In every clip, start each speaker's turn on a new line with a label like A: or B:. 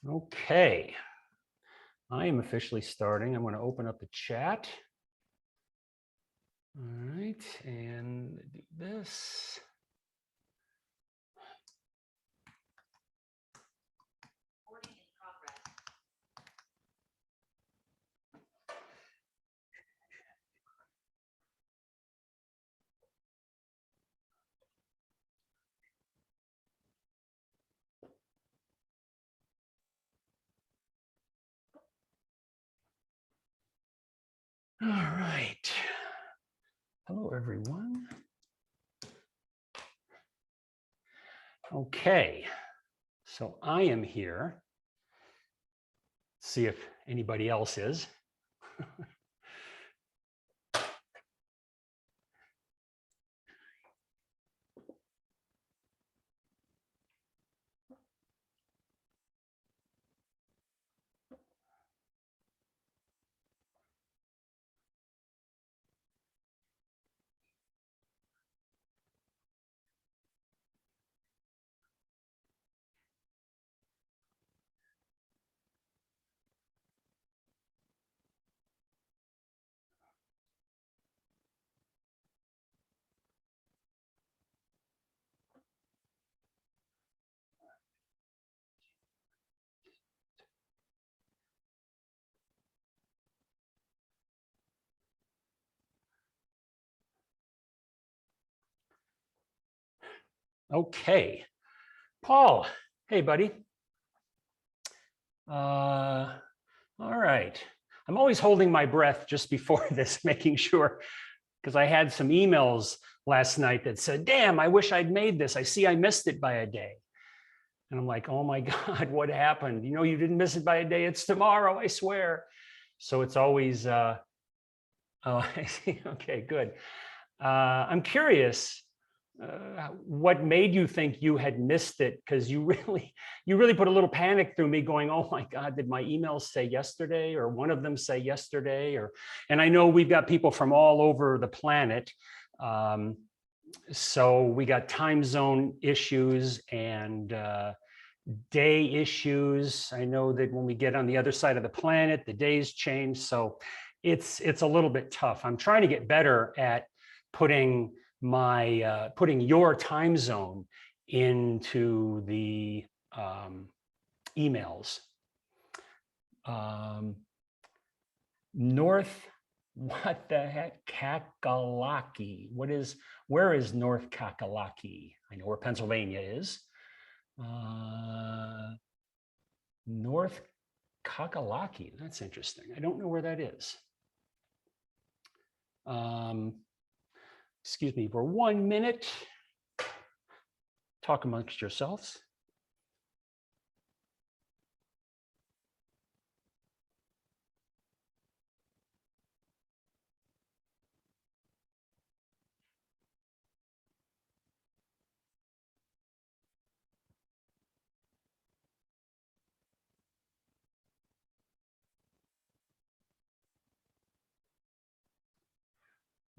A: Okay, I am officially starting. I'm going to open up the chat. All right, and do this. All right. Hello, everyone. Okay, so I am here. See if anybody else is. Okay, Paul, hey, buddy. All right. I'm always holding my breath just before this, making sure, because I had some emails last night that said, damn, I wish I'd made this. I see I missed it by a day. And I'm like, oh my God, what happened? You know, you didn't miss it by a day. It's tomorrow, I swear. So it's always, oh, I see. Okay, good. I'm curious, what made you think you had missed it? Because you really put a little panic through me going, oh my God, did my emails say yesterday, or one of them say yesterday? And I know we've got people from all over the planet. So we got time zone issues and day issues. I know that when we get on the other side of the planet, the days change. So it's a little bit tough. I'm trying to get better at putting your time zone into the emails. North, what the heck? Kakalaki. Where is North Kakalaki? I know where Pennsylvania is. North Kakalaki, that's interesting. I don't know where that is. Excuse me for 1 minute. Talk amongst yourselves.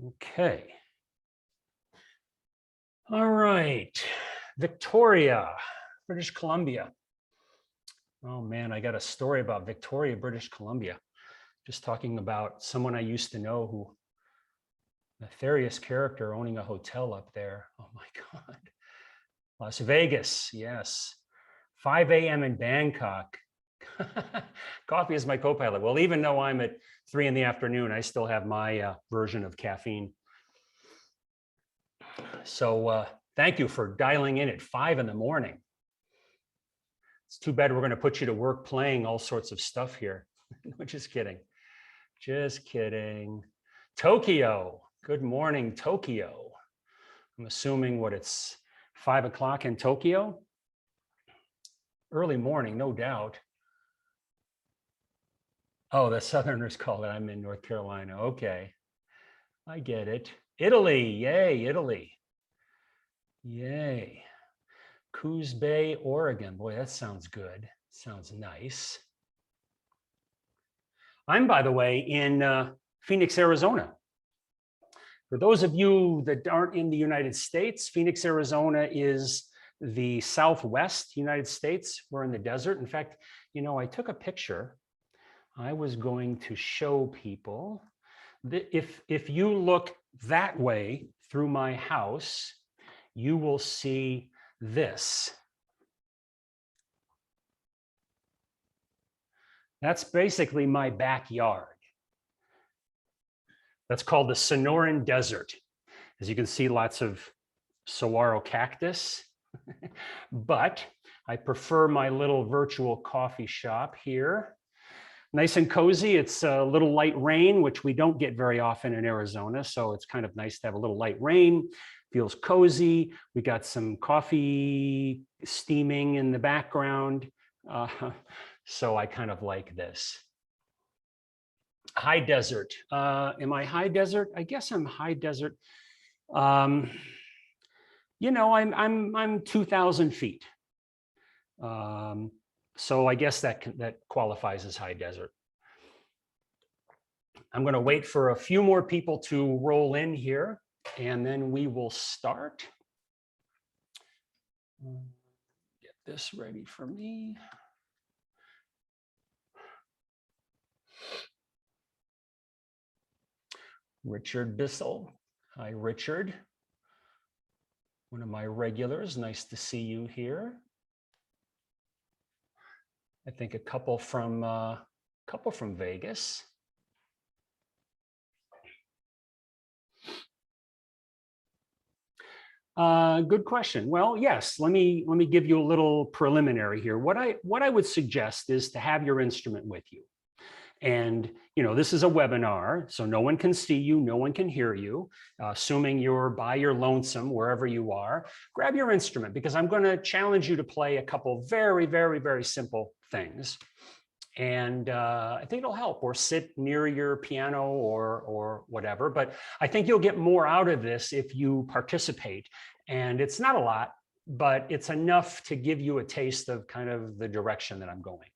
A: Okay. All right. Victoria, British Columbia. Oh man, I got a story about Victoria, British Columbia. Just talking about someone I used to know who, nefarious character owning a hotel up there. Oh my God. Las Vegas, yes. 5 a.m. in Bangkok. Coffee is my co-pilot. Well, even though I'm at 3 in the afternoon, I still have my version of caffeine. So thank you for dialing in at 5 in the morning. It's too bad we're going to put you to work playing all sorts of stuff here. No, just kidding. Just kidding. Tokyo. Good morning, Tokyo. I'm assuming it's 5 o'clock in Tokyo. Early morning, no doubt. Oh, the Southerners call it. I'm in North Carolina. Okay. I get it. Italy. Yay, Italy. Yay. Coos Bay, Oregon. Boy, that sounds good. Sounds nice. I'm, by the way, in Phoenix, Arizona. For those of you that aren't in the United States, Phoenix, Arizona is the Southwest United States. We're in the desert. In fact, you know, I took a picture. I was going to show people that if you look that way through my house, you will see this. That's basically my backyard. That's called the Sonoran Desert. As you can see, lots of saguaro cactus, but I prefer my little virtual coffee shop here. Nice and cozy. It's a little light rain, which we don't get very often in Arizona. So it's kind of nice to have a little light rain. Feels cozy. We got some coffee steaming in the background. So I kind of like this. High desert. Am I high desert? I guess I'm high desert. You know, I'm 2,000 feet. So I guess that qualifies as high desert. I'm going to wait for a few more people to roll in here, and then we will start. Get this ready for me. Richard Bissell. Hi, Richard. One of my regulars. Nice to see you here. I think a couple from Vegas. Good question. Well, yes. Let me give you a little preliminary here. What I would suggest is to have your instrument with you. And, you know, this is a webinar, so no one can see you, no one can hear you, assuming you're by your lonesome, wherever you are. Grab your instrument, because I'm going to challenge you to play a couple very, very, very simple things. And I think it'll help, or sit near your piano or whatever. But I think you'll get more out of this if you participate. And it's not a lot, but it's enough to give you a taste of kind of the direction that I'm going.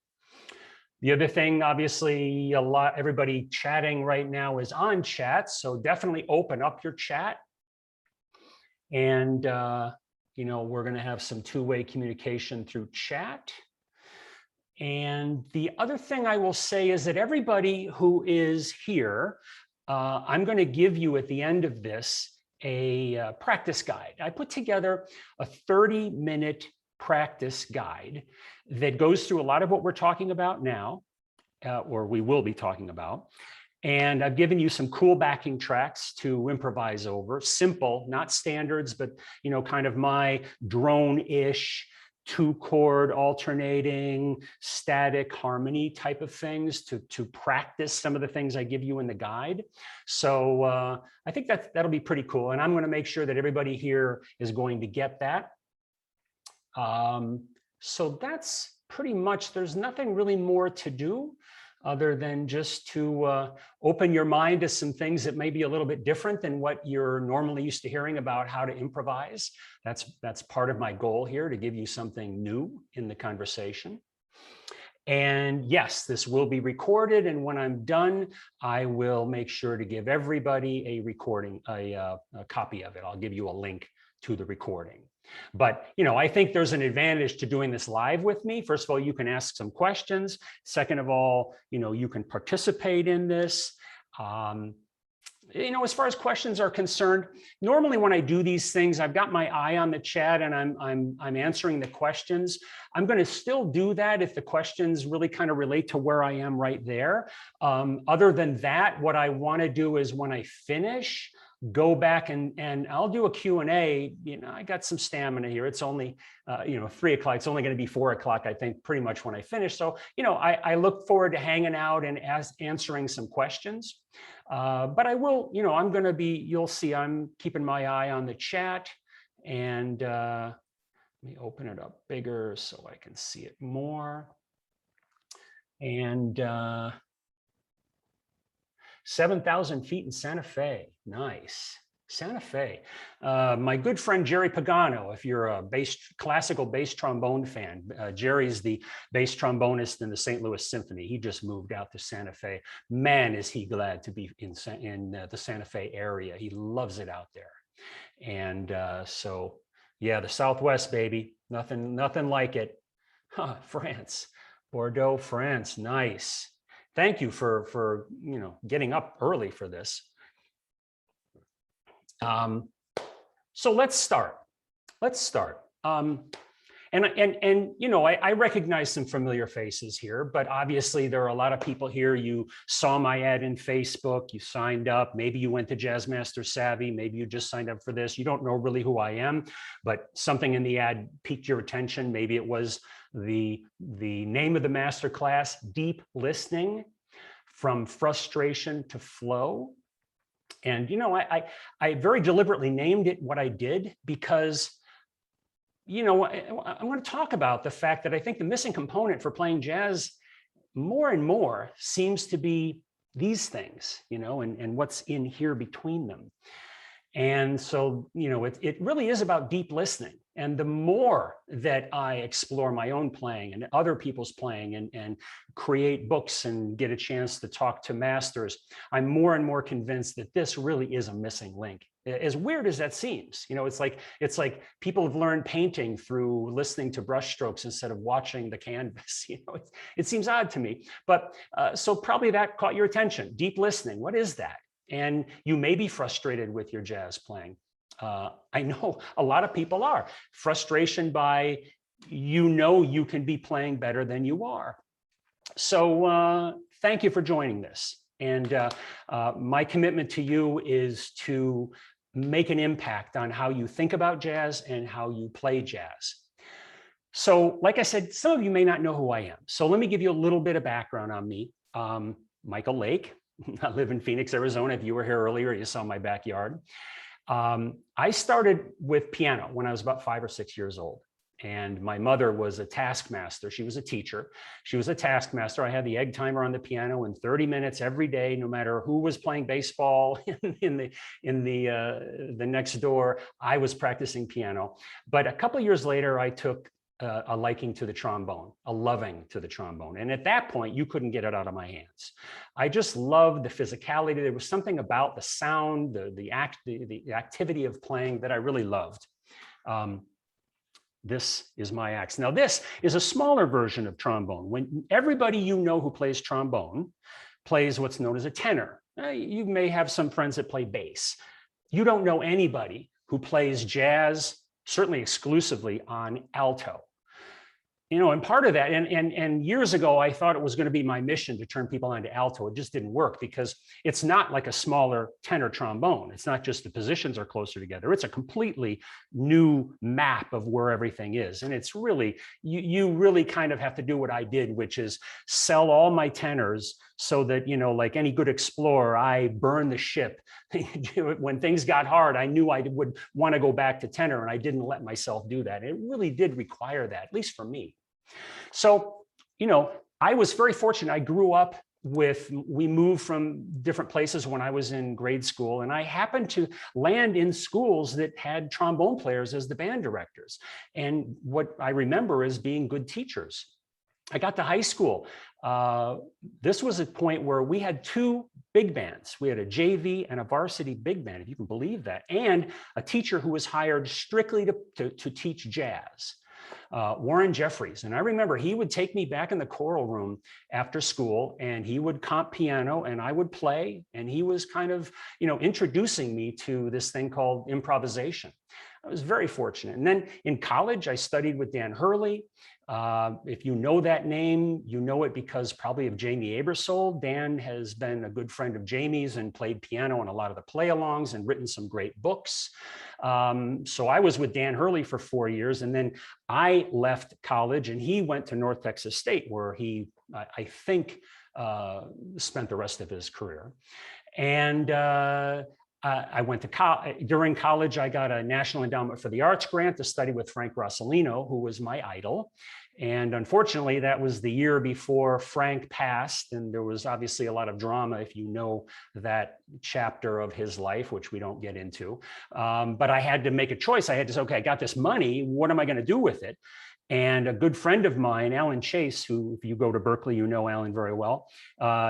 A: The other thing, obviously, everybody chatting right now is on chat, so definitely open up your chat. And, you know, we're going to have some two-way communication through chat. And the other thing I will say is that everybody who is here, I'm going to give you at the end of this a practice guide. I put together a 30-minute practice guide that goes through a lot of what we're talking about now, or we will be talking about. And I've given you some cool backing tracks to improvise over, simple, not standards, but, you know, kind of my drone-ish, 2-chord alternating, static harmony type of things to practice some of the things I give you in the guide. So I think that'll be pretty cool. And I'm going to make sure that everybody here is going to get that. So that's pretty much, there's nothing really more to do other than just to open your mind to some things that may be a little bit different than what you're normally used to hearing about how to improvise. That's part of my goal here, to give you something new in the conversation. And yes, this will be recorded. And when I'm done, I will make sure to give everybody a recording, a copy of it. I'll give you a link to the recording. But, you know, I think there's an advantage to doing this live with me. First of all, you can ask some questions. Second of all, you know, you can participate in this. You know, as far as questions are concerned, normally when I do these things, I've got my eye on the chat and I'm answering the questions. I'm going to still do that if the questions really kind of relate to where I am right there. Other than that, what I want to do is when I finish, go back and I'll do a Q&A. You know, I got some stamina here. It's only, you know, 3 o'clock. It's only going to be 4 o'clock, I think, pretty much when I finish. So, you know, I look forward to hanging out and answering some questions. But I will, you know, I'm going to be, you'll see, I'm keeping my eye on the chat. And let me open it up bigger so I can see it more. And 7,000 feet in Santa Fe. Nice. Santa Fe. My good friend Jerry Pagano, if you're a classical bass trombone fan, Jerry's the bass trombonist in the St. Louis Symphony. He just moved out to Santa Fe. Man, is he glad to be in the Santa Fe area. He loves it out there. And so, Yeah, the Southwest, baby. Nothing like it. Huh, France, Bordeaux, France. Nice. Thank you for getting up early for this. So let's start. I recognize some familiar faces here, but obviously there are a lot of people here. You saw my ad in Facebook, you signed up, maybe you went to Jazz Master Savvy, maybe you just signed up for this. You don't know really who I am, but something in the ad piqued your attention. Maybe it was the name of the masterclass, Deep Listening, From Frustration to Flow. And I very deliberately named it what I did because I'm going to talk about the fact that I think the missing component for playing jazz more and more seems to be these things, and what's in here between them. And so, it really is about deep listening. And the more that I explore my own playing and other people's playing and create books and get a chance to talk to masters, I'm more and more convinced that this really is a missing link. As weird as that seems, it's like people have learned painting through listening to brushstrokes instead of watching the canvas. It seems odd to me, but so probably that caught your attention. Deep listening, what is that? And you may be frustrated with your jazz playing. I know a lot of people are. Frustration by, you can be playing better than you are. So thank you for joining this. And my commitment to you is to make an impact on how you think about jazz and how you play jazz. So like I said, some of you may not know who I am. So let me give you a little bit of background on me. Michael Lake. I live in Phoenix, Arizona. If you were here earlier, you saw my backyard. I started with piano when I was about 5 or 6 years old. And my mother was a taskmaster. She was a teacher. She was a taskmaster. I had the egg timer on the piano in 30 minutes every day, no matter who was playing baseball in the next door. I was practicing piano. But a couple of years later, I took a liking to the trombone, a loving to the trombone. And at that point, you couldn't get it out of my hands. I just loved the physicality. There was something about the sound, the activity of playing that I really loved. This is my axe. Now, this is a smaller version of trombone. When everybody who plays trombone plays what's known as a tenor. You may have some friends that play bass. You don't know anybody who plays jazz, certainly exclusively, on alto. And part of that, and years ago, I thought it was going to be my mission to turn people onto alto. It just didn't work because it's not like a smaller tenor trombone. It's not just the positions are closer together. It's a completely new map of where everything is. And it's really, you really kind of have to do what I did, which is sell all my tenors so that, like any good explorer, I burned the ship. When things got hard, I knew I would want to go back to tenor, and I didn't let myself do that. It really did require that, at least for me. So, I was very fortunate. I grew up we moved from different places when I was in grade school, and I happened to land in schools that had trombone players as the band directors. And what I remember is being good teachers. I got to high school. This was a point where we had 2 big bands. We had a JV and a varsity big band, if you can believe that, and a teacher who was hired strictly to teach jazz. Warren Jeffries. And I remember he would take me back in the choral room after school, and he would comp piano and I would play. And he was kind of, introducing me to this thing called improvisation. I was very fortunate. And then in college, I studied with Dan Hurley. If you know that name, you know it because probably of Jamie Aebersold. Dan has been a good friend of Jamie's and played piano on a lot of the play-alongs and written some great books. So I was with Dan Hurley for 4 years, and then I left college and he went to North Texas State, where he, I think, spent the rest of his career. And I went to during college, I got a National Endowment for the Arts grant to study with Frank Rossellino, who was my idol. And unfortunately, that was the year before Frank passed. And there was obviously a lot of drama, if you know that chapter of his life, which we don't get into. But I had to make a choice. I had to say, okay, I got this money. What am I going to do with it? And a good friend of mine, Alan Chase, who, if you go to Berkeley, you know Alan very well.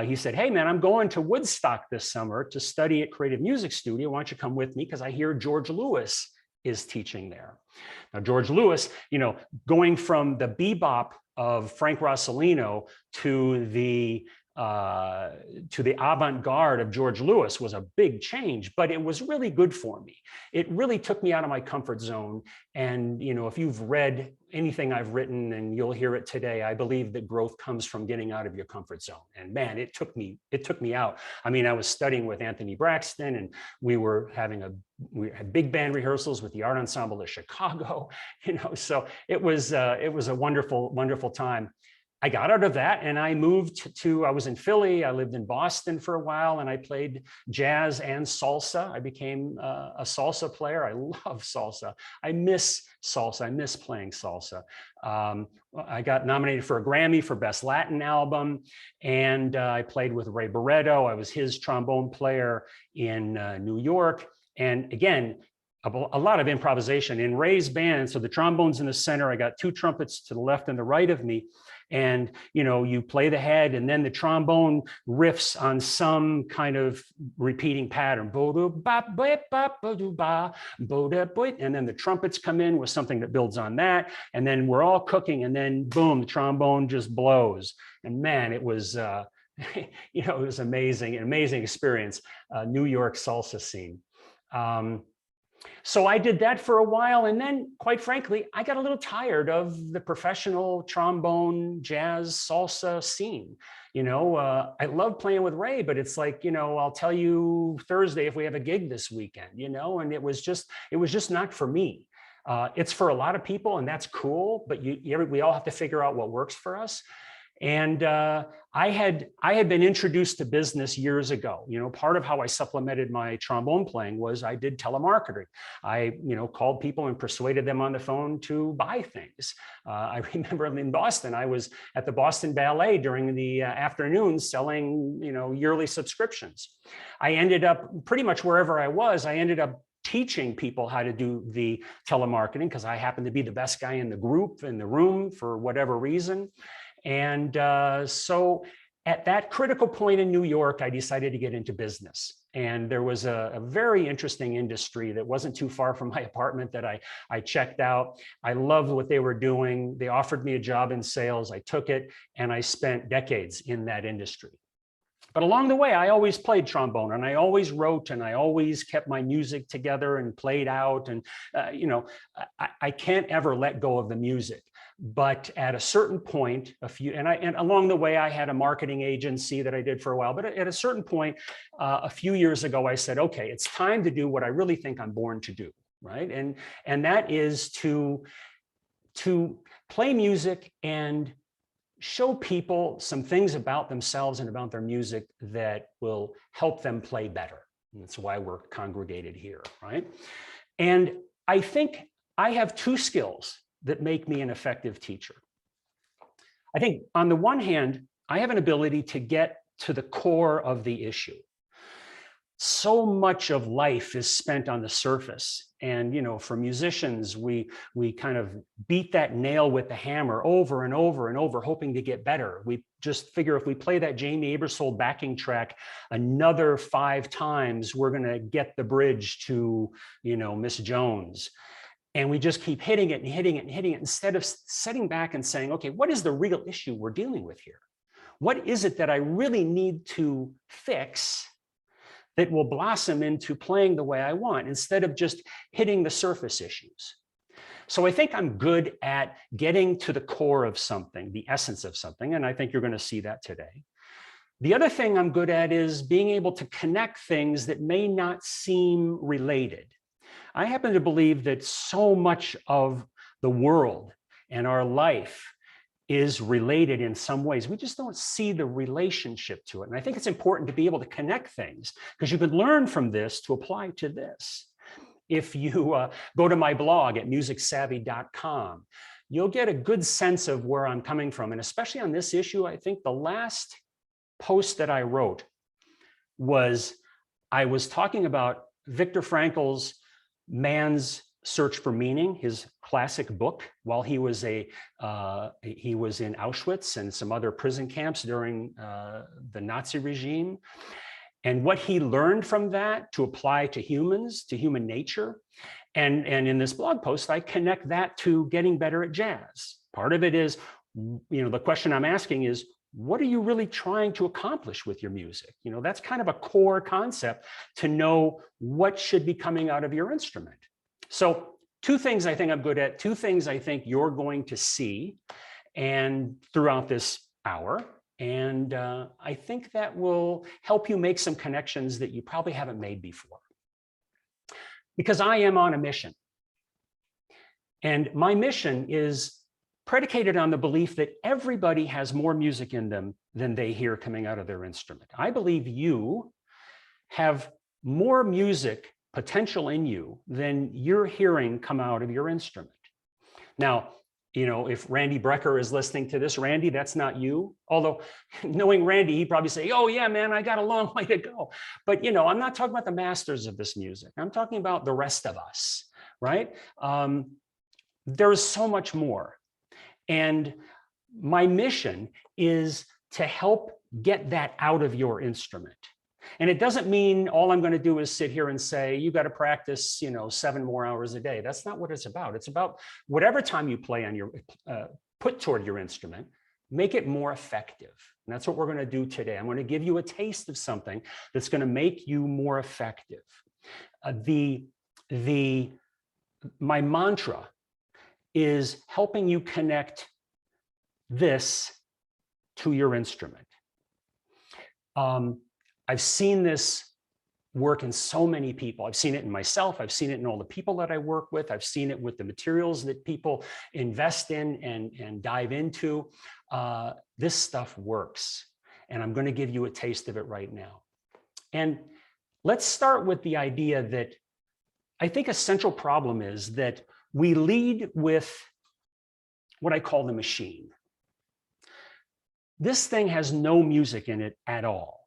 A: He said, hey, man, I'm going to Woodstock this summer to study at Creative Music Studio. Why don't you come with me? Because I hear George Lewis is teaching there. Now, George Lewis, going from the bebop of Frank Rossellino to the avant-garde of George Lewis was a big change, but it was really good for me. It really took me out of my comfort zone. And, if you've read anything I've written, and you'll hear it today, I believe that growth comes from getting out of your comfort zone. And man, it took me out. I mean, I was studying with Anthony Braxton, and we had big band rehearsals with the Art Ensemble of Chicago, so it was a wonderful, wonderful time. I got out of that and I moved I was in Philly, I lived in Boston for a while, and I played jazz and salsa. I became a salsa player. I love salsa. I miss salsa. I miss playing salsa. I got nominated for a Grammy for Best Latin Album, and I played with Ray Barretto. I was his trombone player in New York. And again, a lot of improvisation in Ray's band. So the trombone's in the center. I got 2 trumpets to the left and the right of me. And, you play the head, and then the trombone riffs on some kind of repeating pattern. And then the trumpets come in with something that builds on that. And then we're all cooking, and then boom, the trombone just blows. And man, it was, it was amazing, an amazing experience, New York salsa scene. So I did that for a while, and then, quite frankly, I got a little tired of the professional trombone, jazz, salsa scene. I love playing with Ray, but it's like, I'll tell you Thursday if we have a gig this weekend, and it was just not for me. It's for a lot of people, and that's cool, but we all have to figure out what works for us. And I had been introduced to business years ago. Part of how I supplemented my trombone playing was I did telemarketing. I called people and persuaded them on the phone to buy things. I remember in Boston, I was at the Boston Ballet during the afternoons selling yearly subscriptions. I ended up pretty much wherever I was. I ended up teaching people how to do the telemarketing because I happened to be the best guy in the group, in the room, for whatever reason. And so at that critical point in New York, I decided to get into business. And there was a very interesting industry that wasn't too far from my apartment that I checked out. I loved what they were doing. They offered me a job in sales. I took it, and I spent decades in that industry. But along the way, I always played trombone, and I always wrote, and I always kept my music together and played out. And, I can't ever let go of the music. But at a certain point, and along the way, I had a marketing agency that I did for a while. But at a certain point, a few years ago, I said, okay, it's time to do what I really think I'm born to do, right? And that is to play music and show people some things about themselves and about their music that will help them play better. And that's why we're congregated here, right? And I think I have 2 skills that make me an effective teacher. I think on the one hand, I have an ability to get to the core of the issue. So much of life is spent on the surface. And, for musicians, we kind of beat that nail with the hammer over and over and over, hoping to get better. We just figure if we play that Jamie Aebersold backing track another 5 times, we're going to get the bridge to, Miss Jones. And we just keep hitting it and hitting it and hitting it instead of sitting back and saying, okay, what is the real issue we're dealing with here? What is it that I really need to fix that will blossom into playing the way I want instead of just hitting the surface issues? So I think I'm good at getting to the core of something, the essence of something, and I think you're going to see that today. The other thing I'm good at is being able to connect things that may not seem related. I happen to believe that so much of the world and our life is related in some ways. We just don't see the relationship to it. And I think it's important to be able to connect things because you can learn from this to apply to this. If you go to my blog at musicsavvy.com, you'll get a good sense of where I'm coming from. And especially on this issue, I think the last post that I wrote I was talking about Viktor Frankl's Man's Search for Meaning, his classic book, while he was in Auschwitz and some other prison camps during the Nazi regime, and what he learned from that to apply to humans, to human nature. And in this blog post, I connect that to getting better at jazz. Part of it is, the question I'm asking is, what are you really trying to accomplish with your music? That's kind of a core concept to know what should be coming out of your instrument. So 2 things I think I'm good at, 2 things I think you're going to see and throughout this hour. And I think that will help you make some connections that you probably haven't made before. Because I am on a mission. And my mission is predicated on the belief that everybody has more music in them than they hear coming out of their instrument. I believe you have more music potential in you than you're hearing come out of your instrument. Now, if Randy Brecker is listening to this, Randy, that's not you. Although knowing Randy, he'd probably say, oh yeah, man, I got a long way to go. But I'm not talking about the masters of this music. I'm talking about the rest of us, right? There's so much more. And my mission is to help get that out of your instrument. And it doesn't mean all I'm going to do is sit here and say, you got to practice, 7 more hours a day. That's not what it's about. It's about whatever time you play on your, put toward your instrument, make it more effective. And that's what we're going to do today. I'm going to give you a taste of something that's going to make you more effective. My mantra is helping you connect this to your instrument. I've seen this work in so many people. I've seen it in myself. I've seen it in all the people that I work with. I've seen it with the materials that people invest in and dive into. This stuff works. And I'm going to give you a taste of it right now. And let's start with the idea that I think a central problem is that we lead with what I call the machine. This thing has no music in it at all.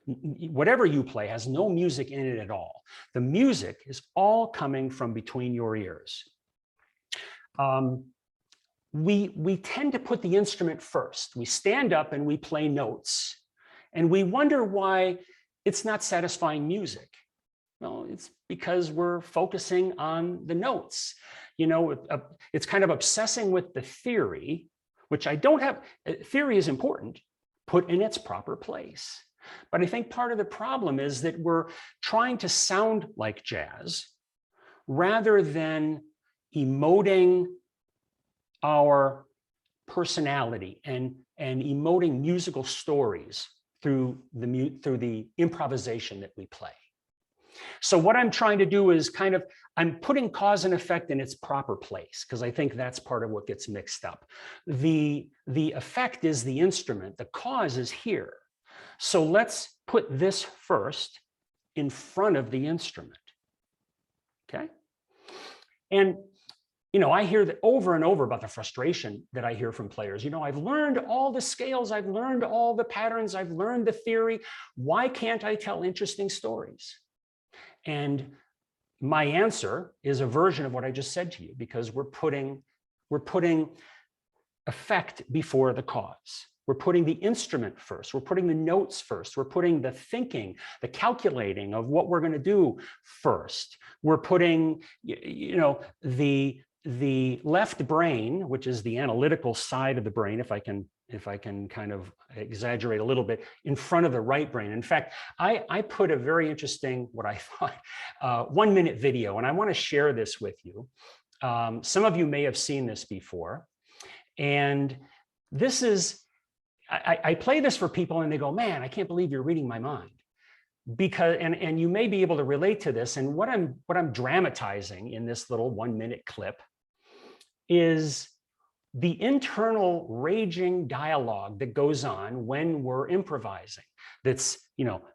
A: Whatever you play has no music in it at all. The music is all coming from between your ears. We tend to put the instrument first. We stand up and we play notes, and we wonder why it's not satisfying music. Well, it's because we're focusing on the notes. It's kind of obsessing with the theory, which I don't have. Theory is important, put in its proper place. But I think part of the problem is that we're trying to sound like jazz rather than emoting our personality and emoting musical stories through the improvisation that we play. So what I'm trying to do is I'm putting cause and effect in its proper place, because I think that's part of what gets mixed up. The effect is the instrument, the cause is here. So let's put this first in front of the instrument, okay? And, I hear that over and over about the frustration that I hear from players. I've learned all the scales, I've learned all the patterns, I've learned the theory. Why can't I tell interesting stories? And my answer is a version of what I just said to you, because we're putting effect before the cause. We're putting the instrument first. We're putting the notes first. We're putting the thinking, the calculating of what we're going to do first. We're putting, the left brain, which is the analytical side of the brain, if I can kind of exaggerate a little bit, in front of the right brain. In fact, I put a very interesting, what I thought, 1-minute video, and I want to share this with you. Some of you may have seen this before. And this is, I play this for people and they go, man, I can't believe you're reading my mind. Because, and you may be able to relate to this. And what I'm dramatizing in this little 1-minute clip is the internal raging dialogue that goes on when we're improvising. That's,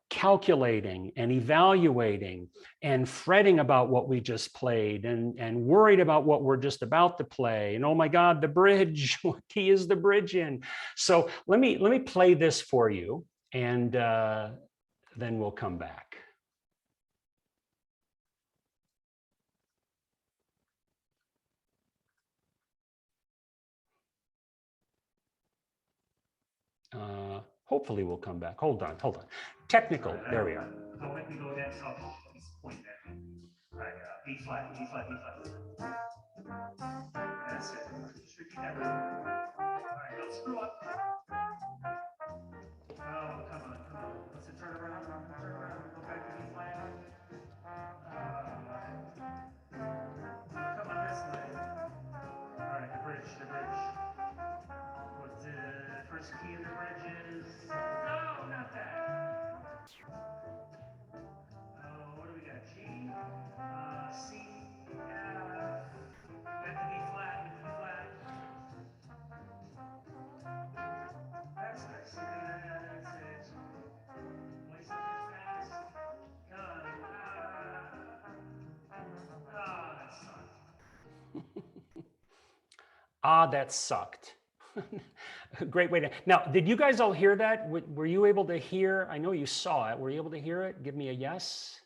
A: calculating and evaluating and fretting about what we just played and worried about what we're just about to play. And oh my God, the bridge, what key is the bridge in? So let me play this for you, and then we'll come back. Hopefully we'll come back. Hold on. Technical, there we are. B flat, B flat, B flat. That's it. Just repeat that rhythm. All right, don't screw up. Oh, come on, come on. Let's turn around, go back to B flat. Come on this way. All right, the bridge, the bridge. What's the first key in the bridge is? No, not that. Oh, what do we got? G, C, F. Back to B flat, B flat. That's nice. That's it. Play something fast. Come on. That sucked. That sucked. Great way to. Now, did you guys all hear that? Were you able to hear? I know you saw it. Were you able to hear it? Give me a yes.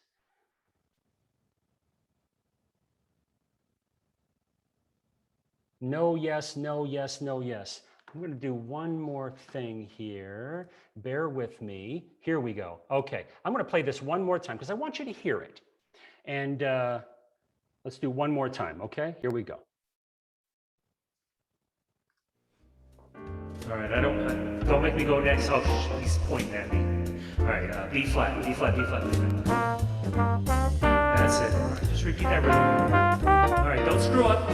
A: No, yes, no, yes, no, yes. I'm going to do one more thing here. Bear with me. Here we go. Okay, I'm going to play this one more time because I want you to hear it. And let's do one more time. Okay, here we go. All right, don't make me go next. Oh, he's pointing at me. All right, B flat, B flat, B flat, B flat. That's it. All right, just repeat that rhythm. All right, don't screw up.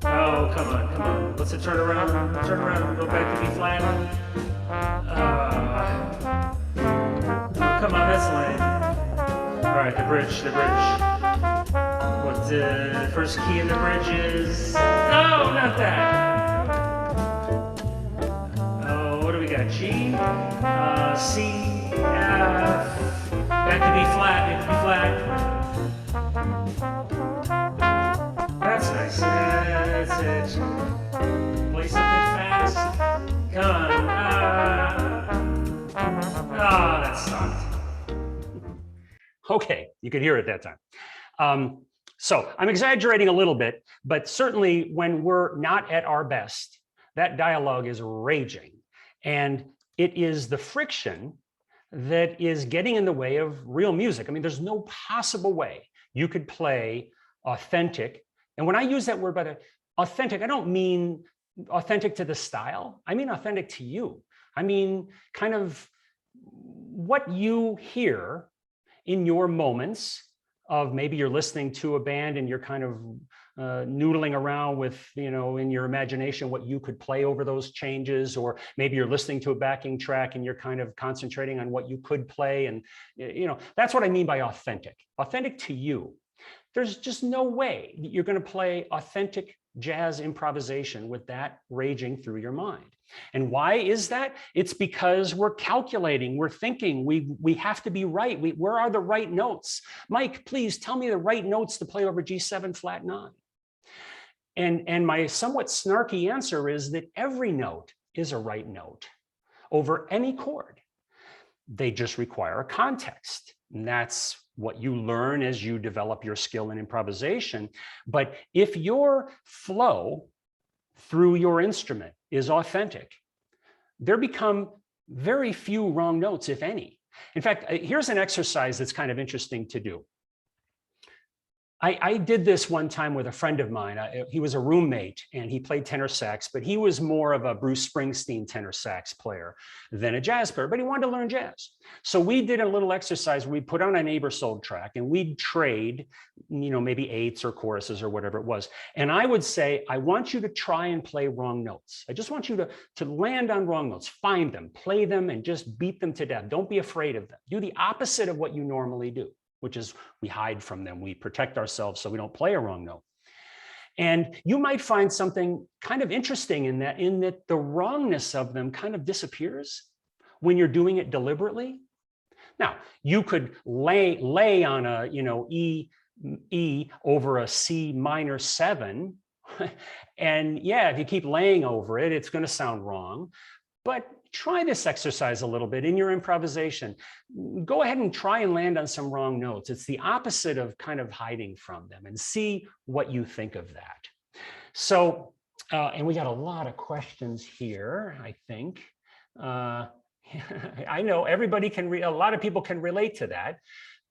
A: Oh, come on, come on. Let's turn around, go back to B flat. Come on, that's lame. All right, the bridge, the bridge. What's the first key in the bridge is? No, not that. Got G, C, F, back to B flat, B flat. That's nice. That's it. Play something fast. Come on. That sucked. Okay, you could hear it that time. So I'm exaggerating a little bit, but certainly when we're not at our best, that dialogue is raging. And it is the friction that is getting in the way of real music. I mean, there's no possible way you could play authentic. And when I use that word, by the authentic, I don't mean authentic to the style. I mean authentic to you. I mean kind of what you hear in your moments of maybe you're listening to a band and you're kind of noodling around with, in your imagination, what you could play over those changes, or maybe you're listening to a backing track and you're kind of concentrating on what you could play. And, that's what I mean by authentic to you. There's just no way that you're going to play authentic jazz improvisation with that raging through your mind. And why is that? It's because we're calculating, we're thinking, we have to be right. Where are the right notes? Mike, please tell me the right notes to play over G7 flat 9. And my somewhat snarky answer is that every note is a right note over any chord. They just require a context. And that's what you learn as you develop your skill in improvisation. But if your flow through your instrument is authentic, there become very few wrong notes, if any. In fact, here's an exercise that's kind of interesting to do. I did this one time with a friend of mine. He was a roommate and he played tenor sax, but he was more of a Bruce Springsteen tenor sax player than a jazz player, but he wanted to learn jazz. So we did a little exercise. We put on a neighbor sold track and we'd trade, maybe eighths or choruses or whatever it was. And I would say, I want you to try and play wrong notes. I just want you to land on wrong notes, find them, play them, and just beat them to death. Don't be afraid of them. Do the opposite of what you normally do, which is we hide from them. We protect ourselves so we don't play a wrong note. And you might find something kind of interesting in that the wrongness of them kind of disappears when you're doing it deliberately. Now, you could lay on a, E over a C minor 7. And yeah, if you keep laying over it, it's going to sound wrong. But try this exercise a little bit in your improvisation. Go ahead and try and land on some wrong notes. It's the opposite of kind of hiding from them, and see what you think of that. So, and we got a lot of questions here, I think. I know everybody a lot of people can relate to that.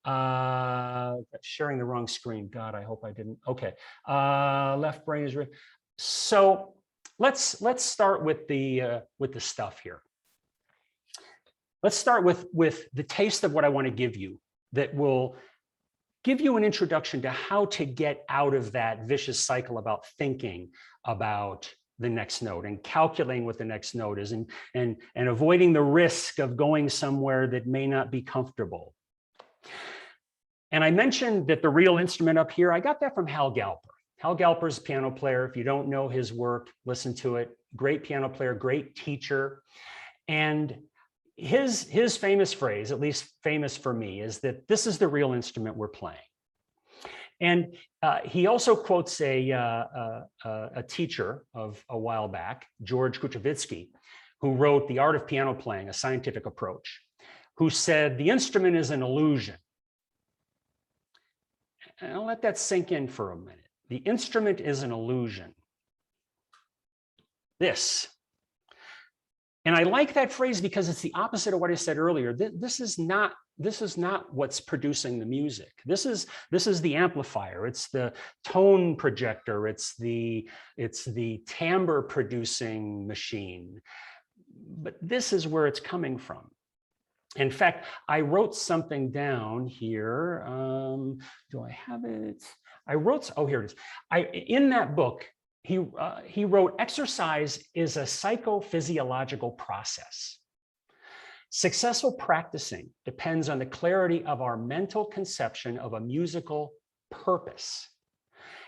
A: Sharing the wrong screen. God, I hope I didn't. Okay. Left brain is. So let's start with the stuff here. Let's start with the taste of what I want to give you that will give you an introduction to how to get out of that vicious cycle about thinking about the next note and calculating what the next note is and avoiding the risk of going somewhere that may not be comfortable. And I mentioned that the real instrument up here, I got that from Hal Galper. Hal Galper's a piano player. If you don't know his work, listen to it. Great piano player, great teacher. And his famous phrase, at least famous for me, is that this is the real instrument we're playing. And he also quotes a teacher of a while back, George Kuchavitsky, who wrote The Art of Piano Playing, A Scientific Approach, who said, the instrument is an illusion. And I'll let that sink in for a minute. The instrument is an illusion. This. And I like that phrase because it's the opposite of what I said earlier. This is not what's producing the music. This is the amplifier. It's the tone projector. It's the timbre producing machine. But this is where it's coming from. In fact, I wrote something down here. Do I have it? I wrote, oh, here it is. In that book, he wrote, exercise is a psychophysiological process. Successful practicing depends on the clarity of our mental conception of a musical purpose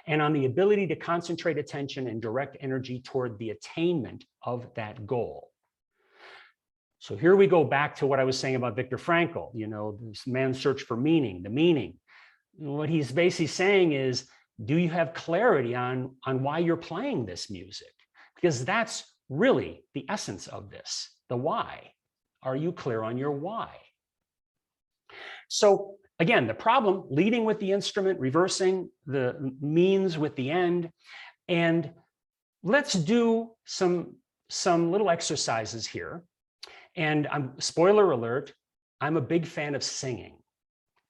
A: and on the ability to concentrate attention and direct energy toward the attainment of that goal. So here we go back to what I was saying about Viktor Frankl, you know, this man's search for meaning, the meaning. What he's basically saying is, do you have clarity on why you're playing this music? Because that's really the essence of this, the why. Are you clear on your why? So again, the problem, leading with the instrument, reversing the means with the end. And let's do some little exercises here. And spoiler alert, I'm a big fan of singing.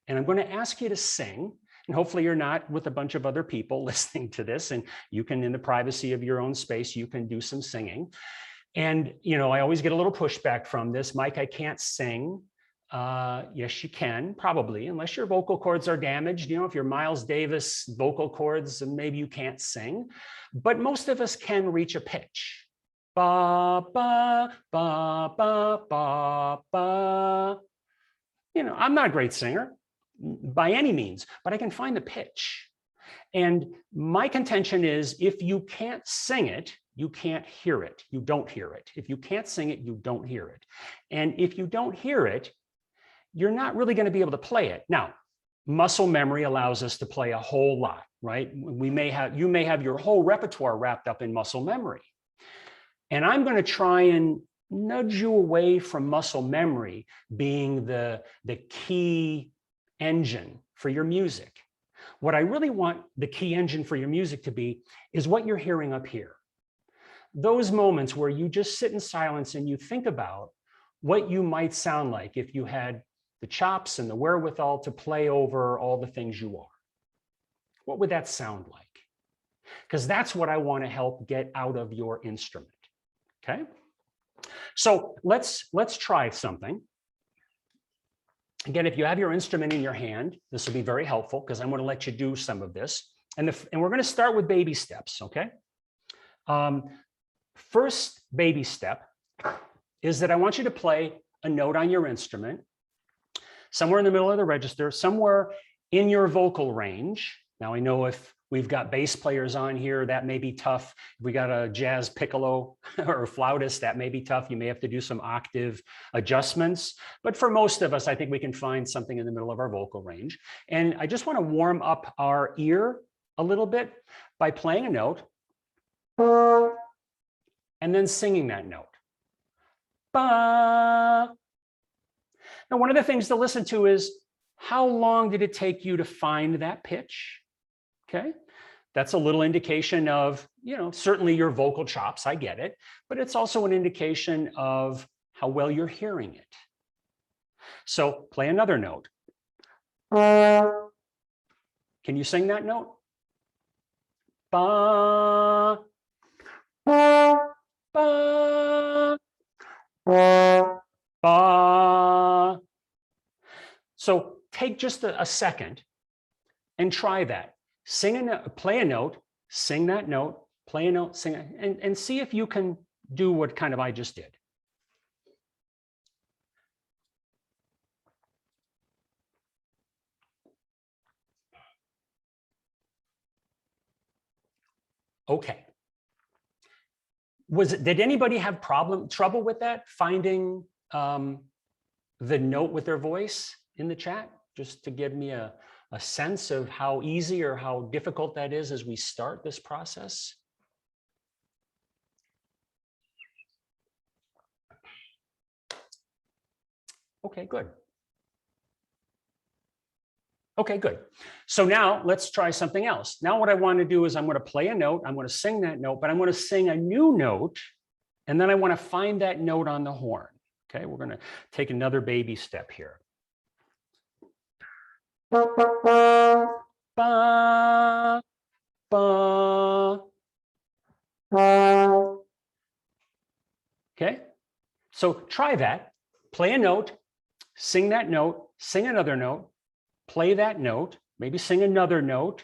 A: And I'm going to ask you to sing. And hopefully you're not with a bunch of other people listening to this, and you can, in the privacy of your own space, you can do some singing. And, you know, I always get a little pushback from this. Mike, I can't sing. Yes, you can, probably, unless your vocal cords are damaged. You know, if you're Miles Davis vocal cords, maybe you can't sing. But most of us can reach a pitch. Ba, ba, ba, ba, ba, ba. You know, I'm not a great singer by any means, but I can find the pitch. And my contention is, if you can't sing it, you can't hear it. You don't hear it. If you can't sing it, you don't hear it. And if you don't hear it, you're not really going to be able to play it. Now, muscle memory allows us to play a whole lot, right? You may have your whole repertoire wrapped up in muscle memory. And I'm going to try and nudge you away from muscle memory being the key engine for your music. What I really want the key engine for your music to be is what you're hearing up here. Those moments where you just sit in silence and you think about what you might sound like if you had the chops and the wherewithal to play over all the things you are. What would that sound like? Because that's what I want to help get out of your instrument. Okay, so let's try something. Again, if you have your instrument in your hand, this will be very helpful because I'm going to let you do some of this. And we're going to start with baby steps, okay? First baby step is that I want you to play a note on your instrument, somewhere in the middle of the register, somewhere in your vocal range. Now, I know if we've got bass players on here, that may be tough. If we got a jazz piccolo or a flautist, that may be tough. You may have to do some octave adjustments. But for most of us, I think we can find something in the middle of our vocal range. And I just want to warm up our ear a little bit by playing a note and then singing that note. Ba. Now, one of the things to listen to is, how long did it take you to find that pitch? Okay, that's a little indication of, you know, certainly your vocal chops, I get it, but it's also an indication of how well you're hearing it. So play another note. Can you sing that note? Ba, ba, ba, ba. So take just a second and try that. Sing a note, play a note, sing that note, play a note, sing it, and see if you can do what kind of I just did. Okay. Did anybody have trouble with that, finding the note with their voice in the chat? Just to give me a sense of how easy or how difficult that is as we start this process. Okay, good. Okay, good. So now let's try something else. Now what I want to do is I'm going to play a note. I'm going to sing that note, but I'm going to sing a new note. And then I want to find that note on the horn. Okay, we're going to take another baby step here. Ba, ba. Okay, so try that. Play a note, sing that note, sing another note, play that note, maybe sing another note,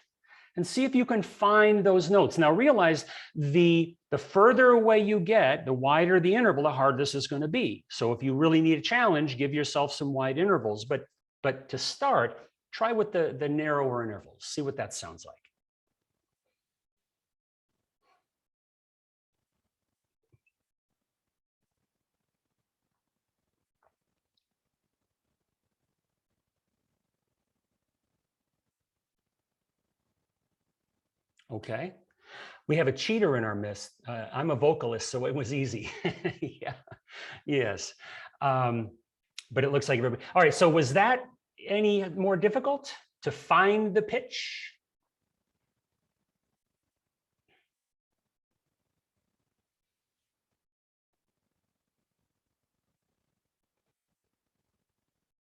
A: and see if you can find those notes. Now realize the further away you get, the wider the interval, the harder this is going to be. So if you really need a challenge, give yourself some wide intervals. But to start, try with the narrower intervals. See what that sounds like. Okay. We have a cheater in our midst. I'm a vocalist, so it was easy. Yeah. Yes. But it looks like everybody. All right. So was that any more difficult to find the pitch?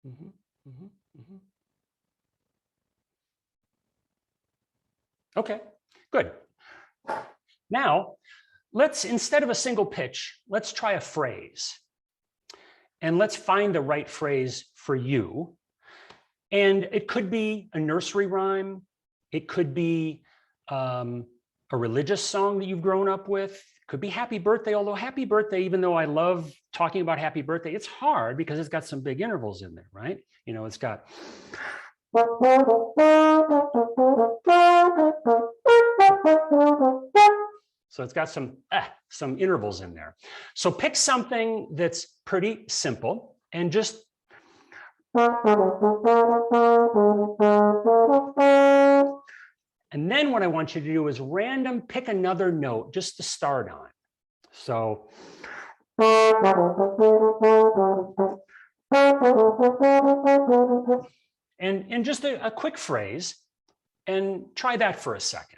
A: Mm-hmm, mm-hmm, mm-hmm. Okay, good. Now, let's, instead of a single pitch, let's try a phrase. And let's find the right phrase for you. And it could be a nursery rhyme. It could be a religious song that you've grown up with. It could be happy birthday, although happy birthday, even though I love talking about happy birthday, it's hard because it's got some big intervals in there, right? You know, it's got... So it's got some intervals in there. So pick something that's pretty simple and just and then what I want you to do is random pick another note just to start on. So and just a quick phrase, and try that for a second.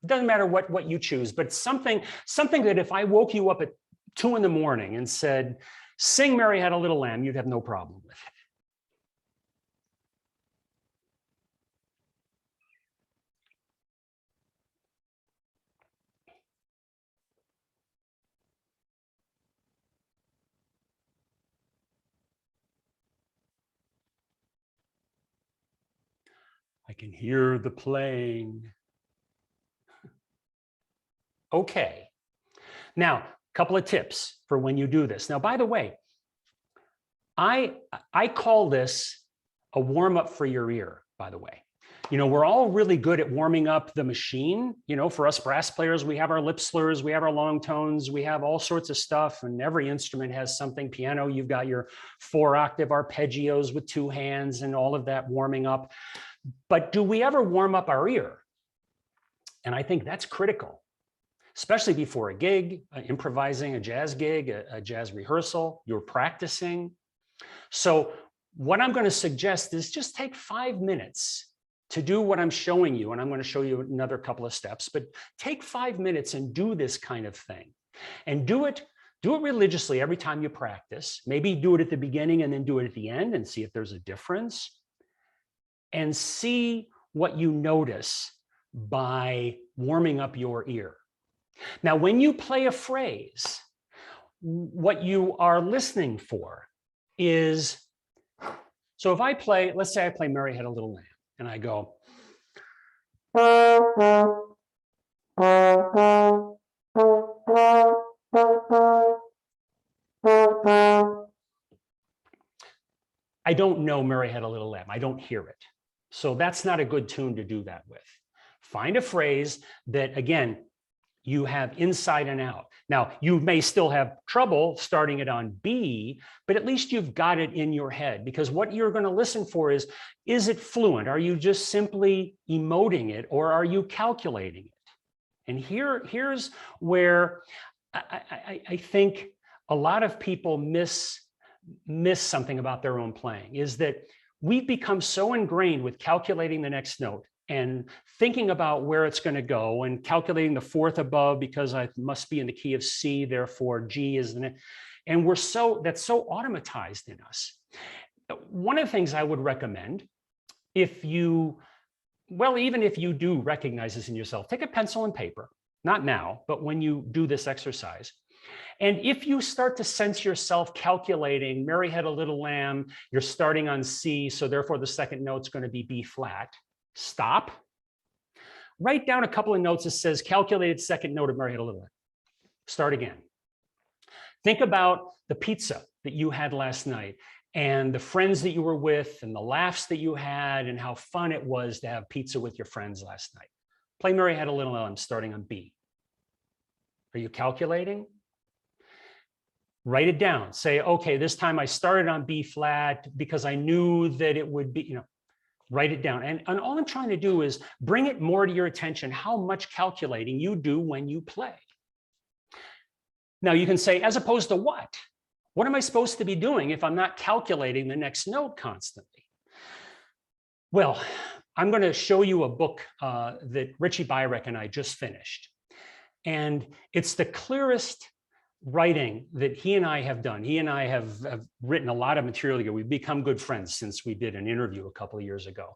A: It doesn't matter what you choose, but something that if I woke you up at 2 in the morning and said, sing Mary Had a Little Lamb, you'd have no problem with it. I can hear the playing. Okay. Now, a couple of tips for when you do this. Now, by the way, I call this a warm-up for your ear, by the way. You know, we're all really good at warming up the machine. You know, for us brass players, we have our lip slurs, we have our long tones, we have all sorts of stuff, and every instrument has something. Piano, you've got your 4-octave arpeggios with 2 hands and all of that warming up. But do we ever warm up our ear? And I think that's critical, especially before a gig, improvising a jazz gig, a jazz rehearsal, you're practicing. So what I'm going to suggest is just take 5 minutes to do what I'm showing you. And I'm going to show you another couple of steps, but take 5 minutes and do this kind of thing. And do it religiously every time you practice. Maybe do it at the beginning and then do it at the end and see if there's a difference. and see what you notice by warming up your ear. Now, when you play a phrase, what you are listening for is, so if I play, let's say I play Mary Had a Little Lamb, and I go, I don't know Mary Had a Little Lamb. I don't hear it. So that's not a good tune to do that with. Find a phrase that, again, you have inside and out. Now, you may still have trouble starting it on B, but at least you've got it in your head, because what you're going to listen for is it fluent? Are you just simply emoting it, or are you calculating it? And here's where I think a lot of people miss something about their own playing, is that we've become so ingrained with calculating the next note and thinking about where it's going to go and calculating the fourth above because I must be in the key of C, therefore G is in it. And that's so automatized in us. One of the things I would recommend, even if you do recognize this in yourself, take a pencil and paper, not now, but when you do this exercise. And if you start to sense yourself calculating, Mary Had a Little Lamb, you're starting on C, so therefore the second note's going to be B flat. Stop. Write down a couple of notes that says calculated second note of Mary Had a Little Lamb. Start again. Think about the pizza that you had last night and the friends that you were with and the laughs that you had and how fun it was to have pizza with your friends last night. Play Mary Had a Little Lamb starting on B. Are you calculating? Write it down. Say, okay, this time I started on B flat because I knew that it would be, write it down. And all I'm trying to do is bring it more to your attention, how much calculating you do when you play. Now you can say, as opposed to what? What am I supposed to be doing if I'm not calculating the next note constantly? Well, I'm going to show you a book that Richie Beirach and I just finished. And it's the clearest writing that he and I have done. He and I have written a lot of material together. We've become good friends since we did an interview a couple of years ago.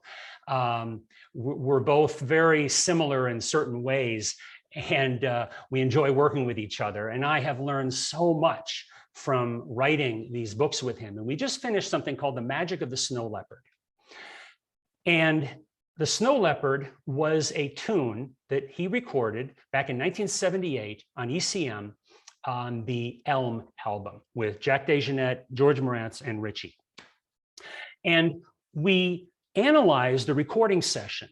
A: We're both very similar in certain ways, and we enjoy working with each other. And I have learned so much from writing these books with him. And we just finished something called The Magic of the Snow Leopard. And the Snow Leopard was a tune that he recorded back in 1978 on ECM on the Elm album with Jack DeJohnette, George Morantz, and Richie. And we analyzed the recording session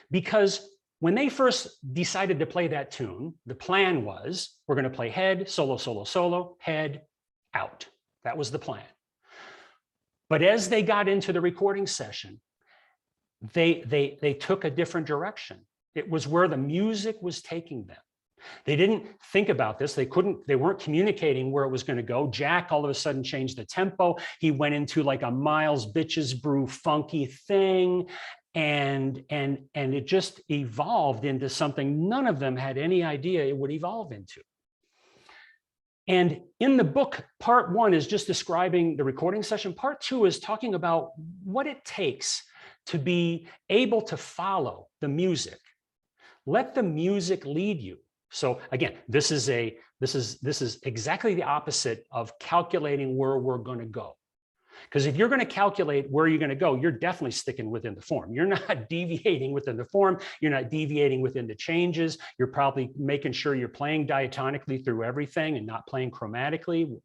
A: because when they first decided to play that tune, the plan was, we're going to play head, solo, solo, solo, head, out. That was the plan. But as they got into the recording session, they took a different direction. It was where the music was taking them. They didn't think about this. They weren't communicating where it was going to go. Jack all of a sudden changed the tempo. He went into like a Miles Bitches Brew funky thing. And it just evolved into something none of them had any idea it would evolve into. And in the book, part one is just describing the recording session. Part two is talking about what it takes to be able to follow the music. Let the music lead you. So again, this is exactly the opposite of calculating where we're going to go. Because if you're going to calculate where you're going to go, you're definitely sticking within the form. You're not deviating within the form. You're not deviating within the changes. You're probably making sure you're playing diatonically through everything and not playing chromatically.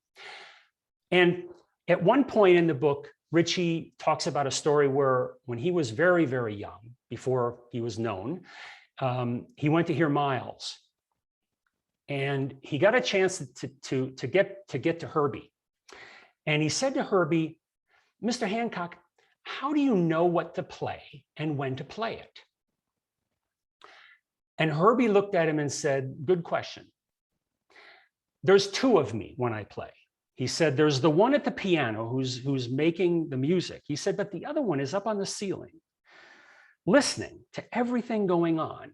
A: And at one point in the book, Richie talks about a story where when he was very, very young, before he was known, he went to hear Miles. And he got a chance to get to Herbie. And he said to Herbie, Mr. Hancock, how do you know what to play and when to play it? And Herbie looked at him and said, good question. There's two of me when I play. He said, there's the one at the piano who's making the music. He said, but the other one is up on the ceiling, listening to everything going on,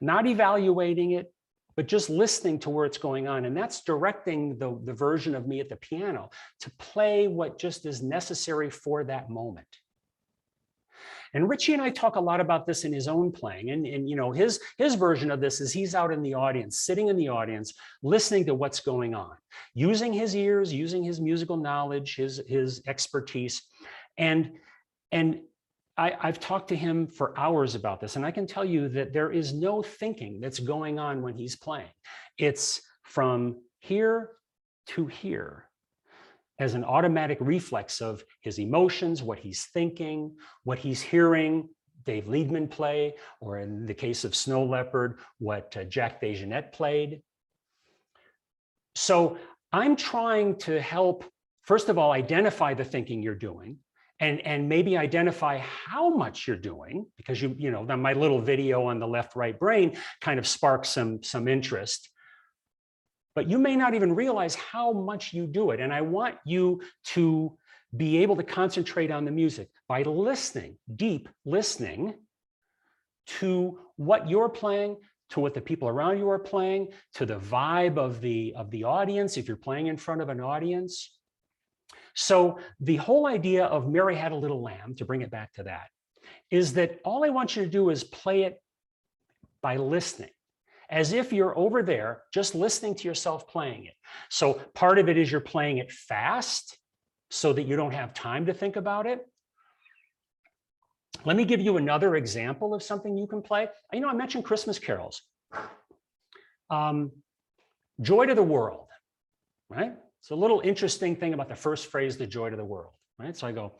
A: not evaluating it, but just listening to where it's going on. And that's directing the version of me at the piano to play what just is necessary for that moment. And Richie and I talk a lot about this in his own playing. And you know, his version of this is he's out in the audience, sitting in the audience, listening to what's going on, using his ears, using his musical knowledge, his expertise. And I've talked to him for hours about this, and I can tell you that there is no thinking that's going on when he's playing. It's from here to here as an automatic reflex of his emotions, what he's thinking, what he's hearing Dave Liebman play, or in the case of Snow Leopard, what Jack DeJohnette played. So I'm trying to help, first of all, identify the thinking you're doing, and maybe identify how much you're doing, because you know, my little video on the left-right brain kind of sparks some interest. But you may not even realize how much you do it. And I want you to be able to concentrate on the music by listening, deep listening to what you're playing, to what the people around you are playing, to the vibe of the audience, if you're playing in front of an audience. So the whole idea of Mary Had a Little Lamb, to bring it back to that, is that all I want you to do is play it by listening, as if you're over there just listening to yourself playing it. So part of it is you're playing it fast so that you don't have time to think about it. Let me give you another example of something you can play. You know, I mentioned Christmas carols. Joy to the World, right? It's a little interesting thing about the first phrase, the joy to the world, right? So I go.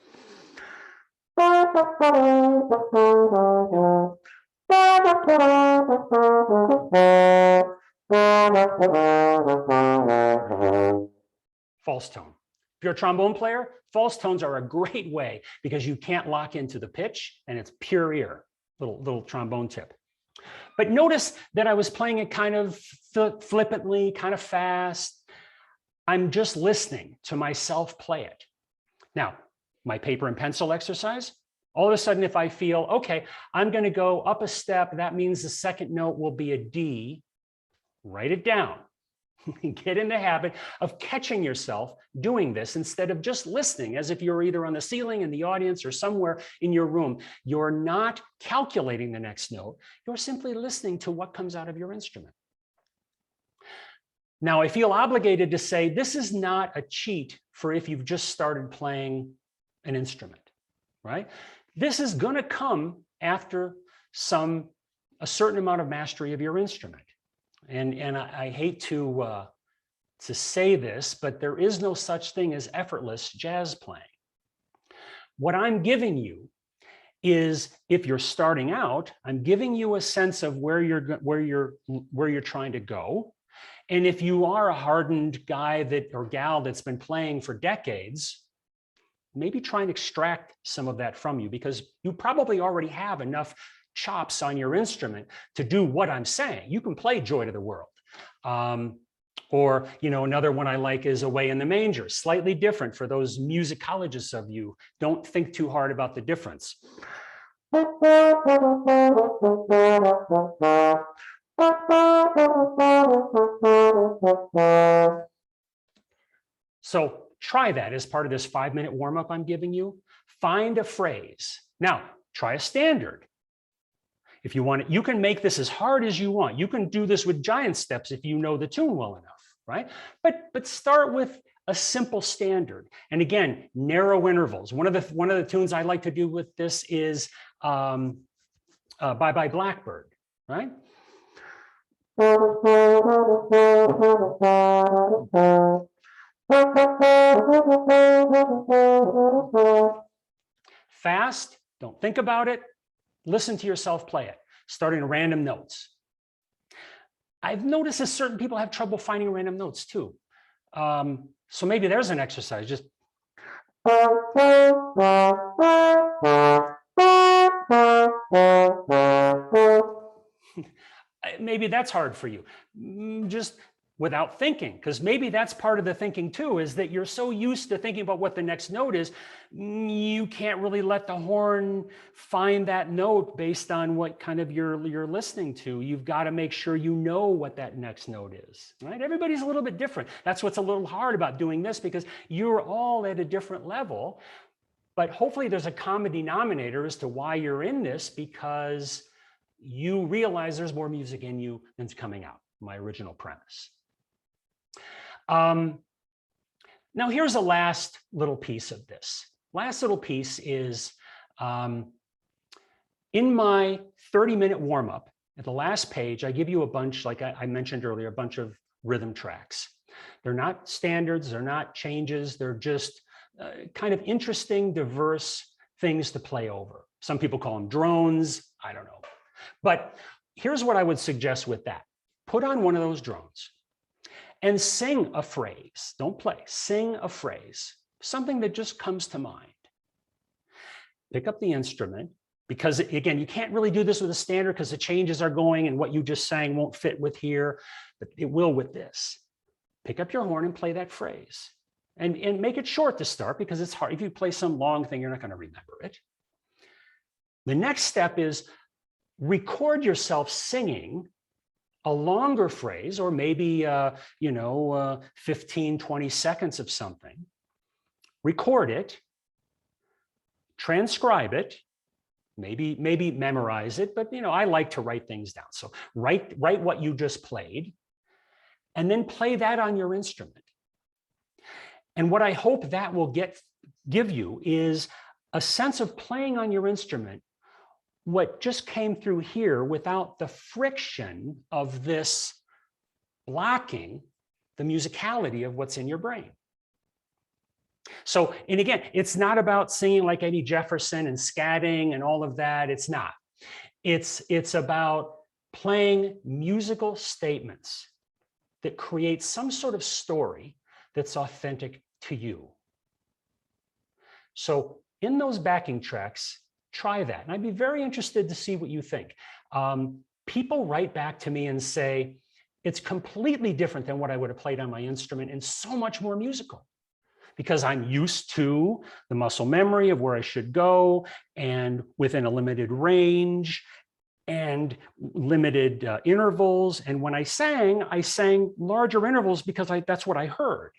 A: False tone. If you're a trombone player, false tones are a great way because you can't lock into the pitch and it's pure ear, little trombone tip. But notice that I was playing it kind of flippantly, kind of fast. I'm just listening to myself play it. Now, my paper and pencil exercise, all of a sudden, if I feel, okay, I'm going to go up a step, that means the second note will be a D, write it down. Get in the habit of catching yourself doing this instead of just listening as if you're either on the ceiling in the audience or somewhere in your room. You're not calculating the next note. You're simply listening to what comes out of your instrument. Now, I feel obligated to say this is not a cheat for if you've just started playing an instrument, right? This is going to come after a certain amount of mastery of your instrument. And I hate to say this, but there is no such thing as effortless jazz playing. What I'm giving you is, if you're starting out, I'm giving you a sense of where you're trying to go. And if you are a hardened guy or gal that's been playing for decades, maybe try and extract some of that from you, because you probably already have enough chops on your instrument to do what I'm saying. You can play Joy to the World. Or, you know, another one I like is Away in the Manger, slightly different for those musicologists of you. Don't think too hard about the difference. So try that as part of this 5-minute warm-up I'm giving you. Find a phrase. Now, try a standard. If you want it, you can make this as hard as you want. You can do this with giant steps if you know the tune well enough, right? But start with a simple standard. And again, narrow intervals. One of the tunes I like to do with this is Bye Bye Blackbird, right? Fast, don't think about it. Listen to yourself play it, starting random notes. I've noticed that certain people have trouble finding random notes too. So maybe there's an exercise, just. Maybe that's hard for you. Just without thinking, because maybe that's part of the thinking too, is that you're so used to thinking about what the next note is, you can't really let the horn find that note based on what kind of you're listening to. You've got to make sure you know what that next note is, right? Everybody's a little bit different. That's what's a little hard about doing this, because you're all at a different level. But hopefully there's a common denominator as to why you're in this, because you realize there's more music in you than's coming out, my original premise. Now here's a last little piece of this. Last little piece is in my 30-minute warm-up, at the last page, I give you a bunch, like I mentioned earlier, a bunch of rhythm tracks. They're not standards, they're not changes, they're just kind of interesting, diverse things to play over. Some people call them drones, I don't know. But here's what I would suggest with that. Put on one of those drones and sing a phrase. Don't play, sing a phrase, something that just comes to mind. Pick up the instrument, because again, you can't really do this with a standard because the changes are going and what you just sang won't fit with here, but it will with this. Pick up your horn and play that phrase. And make it short to start, because it's hard. If you play some long thing, you're not going to remember it. The next step is record yourself singing a longer phrase, or maybe 15, 20 seconds of something. Record it, transcribe it, maybe memorize it, but I like to write things down. So write what you just played, and then play that on your instrument. And what I hope that will give you is a sense of playing on your instrument what just came through here without the friction of this blocking the musicality of what's in your brain. So, and again, it's not about singing like Eddie Jefferson and scatting and all of that. It's not. It's about playing musical statements that create some sort of story that's authentic to you. So in those backing tracks, try that. And I'd be very interested to see what you think. People write back to me and say, it's completely different than what I would have played on my instrument and so much more musical, because I'm used to the muscle memory of where I should go and within a limited range and limited intervals. And when I sang larger intervals because that's what I heard.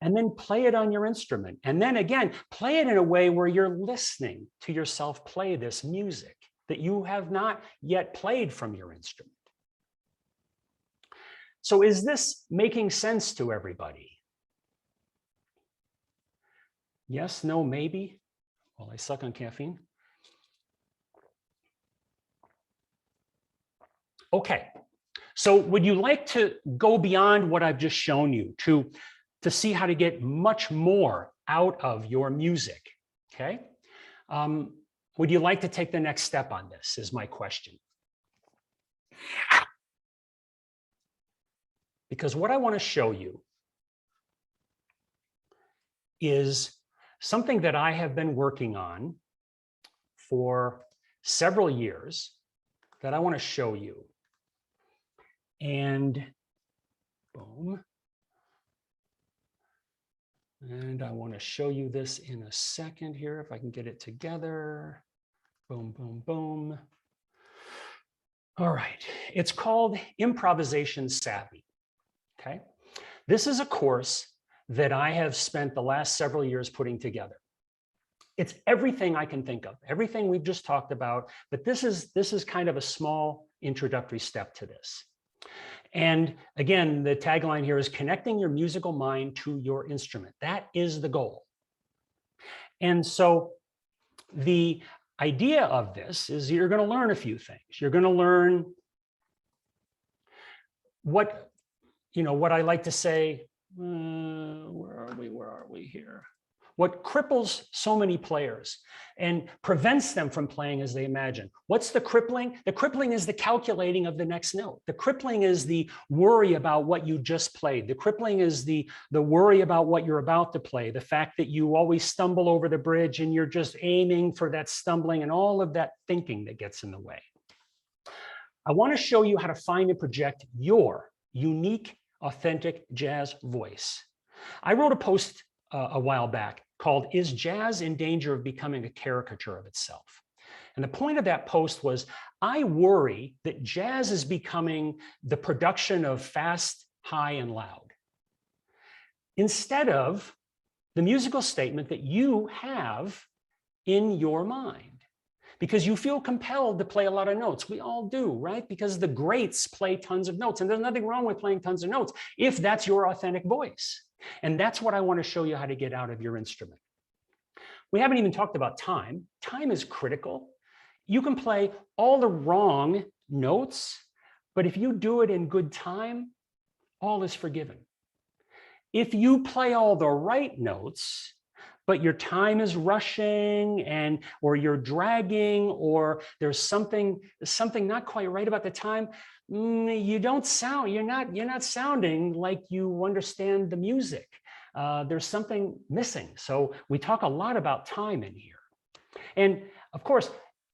A: And then play it on your instrument. And then again, play it in a way where you're listening to yourself play this music that you have not yet played from your instrument. So is this making sense to everybody? Yes, no, maybe? Well, I suck on caffeine. Okay, so would you like to go beyond what I've just shown you to see how to get much more out of your music, okay? Would you like to take the next step on this, is my question. Because what I want to show you is something that I have been working on for several years that I want to show you. And boom. And I want to show you this in a second here, if I can get it together. Boom, boom, boom. All right, it's called Improvisation Savvy, okay? This is a course that I have spent the last several years putting together. It's everything I can think of, everything we've just talked about, but this is kind of a small introductory step to this. And again, the tagline here is connecting your musical mind to your instrument. That is the goal. And so the idea of this is you're going to learn a few things. You're going to learn what I like to say, where are we here? What cripples so many players and prevents them from playing as they imagine. What's the crippling? The crippling is the calculating of the next note. The crippling is the worry about what you just played. The crippling is the worry about what you're about to play. The fact that you always stumble over the bridge and you're just aiming for that stumbling and all of that thinking that gets in the way. I want to show you how to find and project your unique, authentic jazz voice. I wrote a post a while back called "Is Jazz in Danger of Becoming a Caricature of Itself?" And the point of that post was, I worry that jazz is becoming the production of fast, high, and loud, instead of the musical statement that you have in your mind, because you feel compelled to play a lot of notes. We all do, right? Because the greats play tons of notes, and there's nothing wrong with playing tons of notes if that's your authentic voice. And that's what I want to show you how to get out of your instrument. We haven't even talked about time. Time is critical. You can play all the wrong notes, but if you do it in good time, all is forgiven. If you play all the right notes, but your time is rushing or you're dragging, or there's something not quite right about the time, you're not sounding like you understand the music. There's something missing. So we talk a lot about time in here. And of course,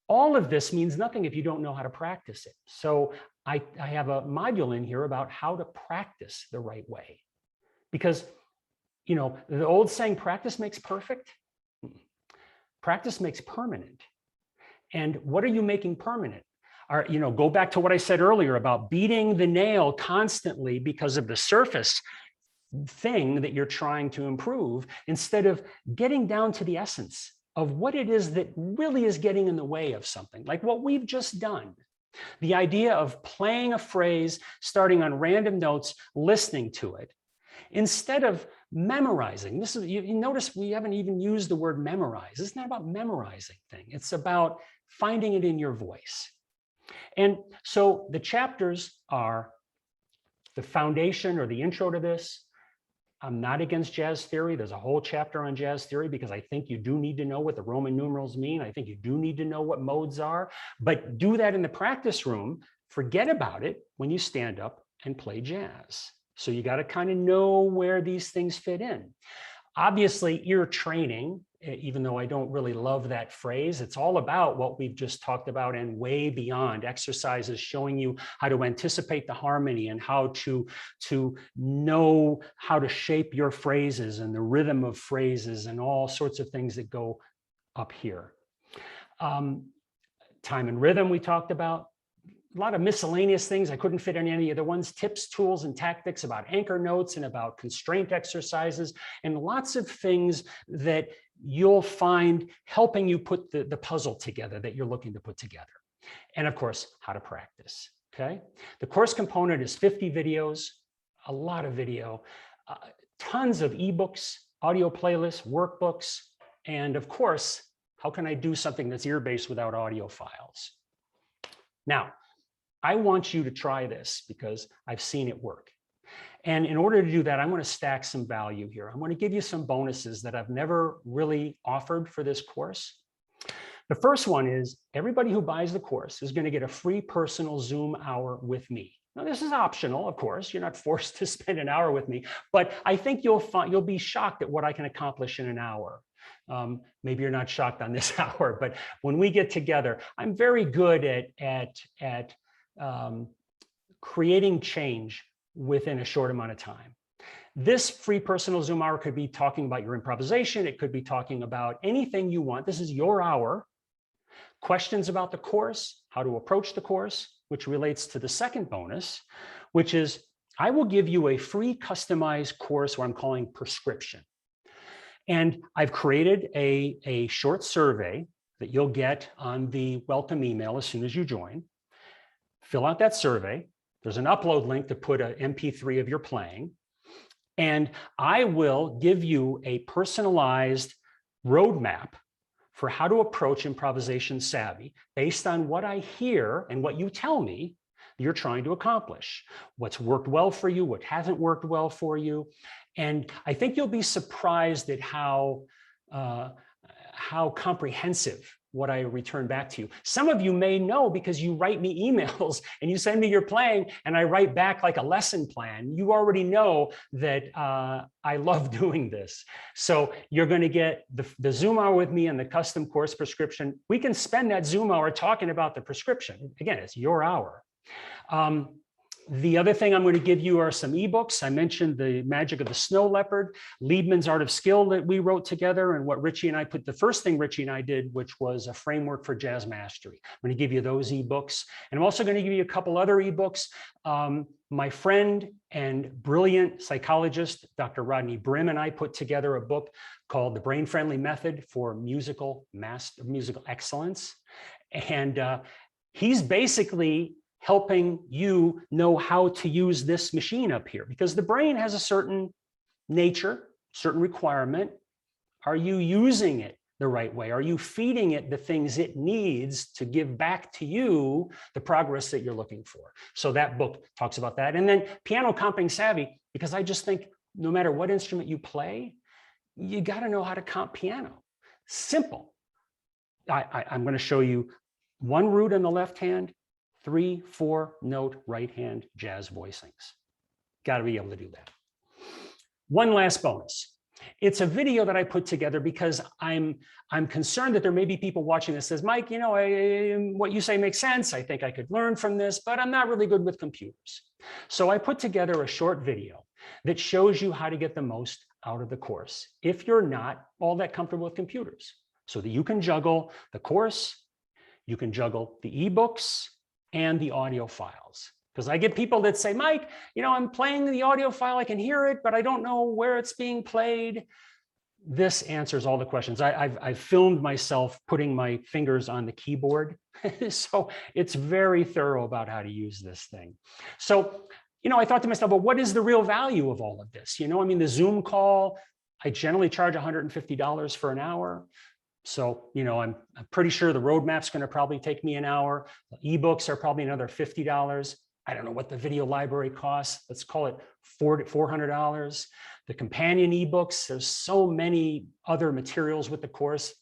A: all of this means nothing if you don't know how to practice it. So I have a module in here about how to practice the right way. Because, you know, the old saying, practice makes perfect. Practice makes permanent. And what are you making permanent? Go back to what I said earlier about beating the nail constantly because of the surface thing that you're trying to improve, instead of getting down to the essence of what it is that really is getting in the way of something, like what we've just done. The idea of playing a phrase, starting on random notes, listening to it, instead of memorizing. This is, you notice we haven't even used the word memorize. It's not about memorizing thing. It's about finding it in your voice. And so the chapters are the foundation or the intro to this. I'm not against jazz theory. There's a whole chapter on jazz theory because I think you do need to know what the Roman numerals mean. I think you do need to know what modes are, but do that in the practice room. Forget about it when you stand up and play jazz. So you got to kind of know where these things fit in. Obviously, ear training, even though I don't really love that phrase, it's all about what we've just talked about and way beyond. Exercises showing you how to anticipate the harmony and how to know how to shape your phrases and the rhythm of phrases and all sorts of things that go up here. Time and rhythm we talked about. A lot of miscellaneous things. I couldn't fit in any other ones. Tips, tools, and tactics about anchor notes and about constraint exercises, and lots of things that you'll find helping you put the puzzle together that you're looking to put together. And of course, how to practice, okay? The course component is 50 videos, a lot of video, tons of ebooks, audio playlists, workbooks, and of course, how can I do something that's ear-based without audio files? Now, I want you to try this because I've seen it work. And in order to do that, I'm going to stack some value here. I'm going to give you some bonuses that I've never really offered for this course. The first one is everybody who buys the course is going to get a free personal Zoom hour with me. Now, this is optional, of course. You're not forced to spend an hour with me, but I think you'll be shocked at what I can accomplish in an hour. Maybe you're not shocked on this hour, but when we get together, I'm very good at creating change within a short amount of time. This free personal Zoom hour could be talking about your improvisation. It could be talking about anything you want. This is your hour. Questions about the course, how to approach the course, which relates to the second bonus, which is I will give you a free customized course, what I'm calling prescription. And I've created a short survey that you'll get on the welcome email as soon as you join. Fill out that survey. There's an upload link to put an MP3 of your playing. And I will give you a personalized roadmap for how to approach Improvisation Savvy based on what I hear and what you tell me you're trying to accomplish. What's worked well for you, what hasn't worked well for you. And I think you'll be surprised at how comprehensive what I return back to you. Some of you may know because you write me emails and you send me your playing and I write back like a lesson plan. You already know that I love doing this. So you're going to get the Zoom hour with me and the custom course prescription. We can spend that Zoom hour talking about the prescription. Again, it's your hour. The other thing I'm going to give you are some ebooks. I mentioned The Magic of the Snow Leopard, Liebman's Art of Skill that we wrote together, and what Richie and I put, the first thing Richie and I did, which was a framework for jazz mastery. I'm going to give you those ebooks. And I'm also going to give you a couple other ebooks. My friend and brilliant psychologist, Dr. Rodney Brim, and I put together a book called The Brain-Friendly Method for Musical Excellence. And he's basically helping you know how to use this machine up here, because the brain has a certain nature, certain requirement. Are you using it the right way? Are you feeding it the things it needs to give back to you the progress that you're looking for? So that book talks about that. And then Piano Comping Savvy, because I just think no matter what instrument you play, you got to know how to comp piano. Simple. I'm going to show you one root on the left hand, 3, 4 note right hand jazz voicings. Got to be able to do that. One last bonus. It's a video that I put together because I'm concerned that there may be people watching this says, Mike, you know, what you say makes sense. I think I could learn from this, but I'm not really good with computers. So I put together a short video that shows you how to get the most out of the course if you're not all that comfortable with computers, so that you can juggle the course, you can juggle the ebooks, and the audio files. Because I get people that say, Mike, you know, I'm playing the audio file, I can hear it, but I don't know where it's being played. This answers all the questions. I've filmed myself putting my fingers on the keyboard. So it's very thorough about how to use this thing. So, you know, I thought to myself, well, what is the real value of all of this? You know, I mean, the Zoom call, I generally charge $150 for an hour. So, you know, I'm pretty sure the roadmap's going to probably take me an hour. The ebooks are probably another $50. I don't know what the video library costs. Let's call it $400. The companion ebooks, there's so many other materials with the course,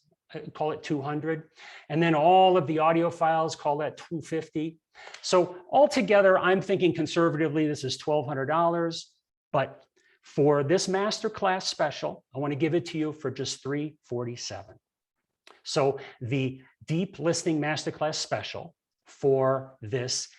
A: call it $200. And then all of the audio files, call that $250. So altogether, I'm thinking conservatively, this is $1,200. But for this masterclass special, I want to give it to you for just $347. So the deep listening masterclass special for this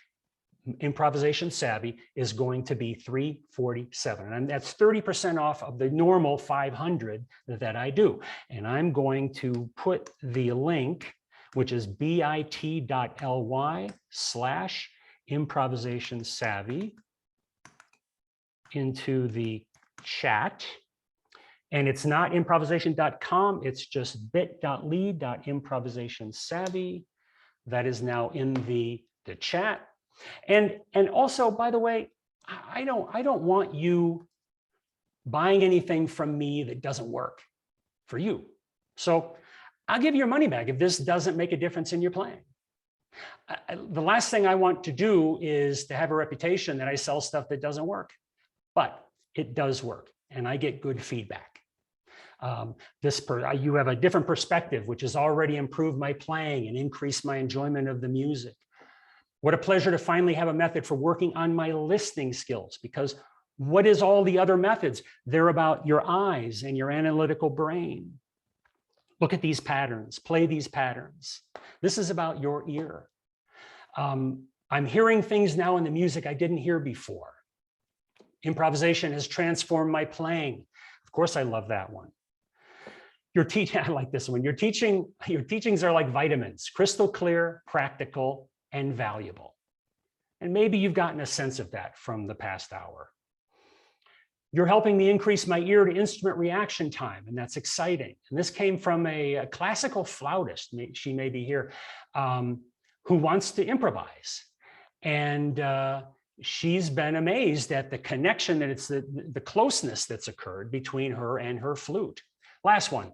A: Improvisation Savvy is going to be $347, and that's 30% off of the normal $500 that I do. And I'm going to put the link, which is bit.ly/improvisation savvy, into the chat. And it's not improvisation.com, it's just bit.ly/improvisation savvy. That is now in the chat. And also, by the way, I don't want you buying anything from me that doesn't work for you. So I'll give you your money back if this doesn't make a difference in your playing. The last thing I want to do is to have a reputation that I sell stuff that doesn't work, but it does work and I get good feedback. You have a different perspective, which has already improved my playing and increased my enjoyment of the music. What a pleasure to finally have a method for working on my listening skills, because what is all the other methods? They're about your eyes and your analytical brain. Look at these patterns, play these patterns. This is about your ear. I'm hearing things now in the music I didn't hear before. Improvisation has transformed my playing. Of course, I love that one. Your teaching, I like this one. Your teachings are like vitamins, crystal clear, practical, and valuable. And maybe you've gotten a sense of that from the past hour. You're helping me increase my ear to instrument reaction time, and that's exciting. And this came from a classical flautist, she may be here, who wants to improvise. And she's been amazed at the connection, that it's the closeness that's occurred between her and her flute. Last one.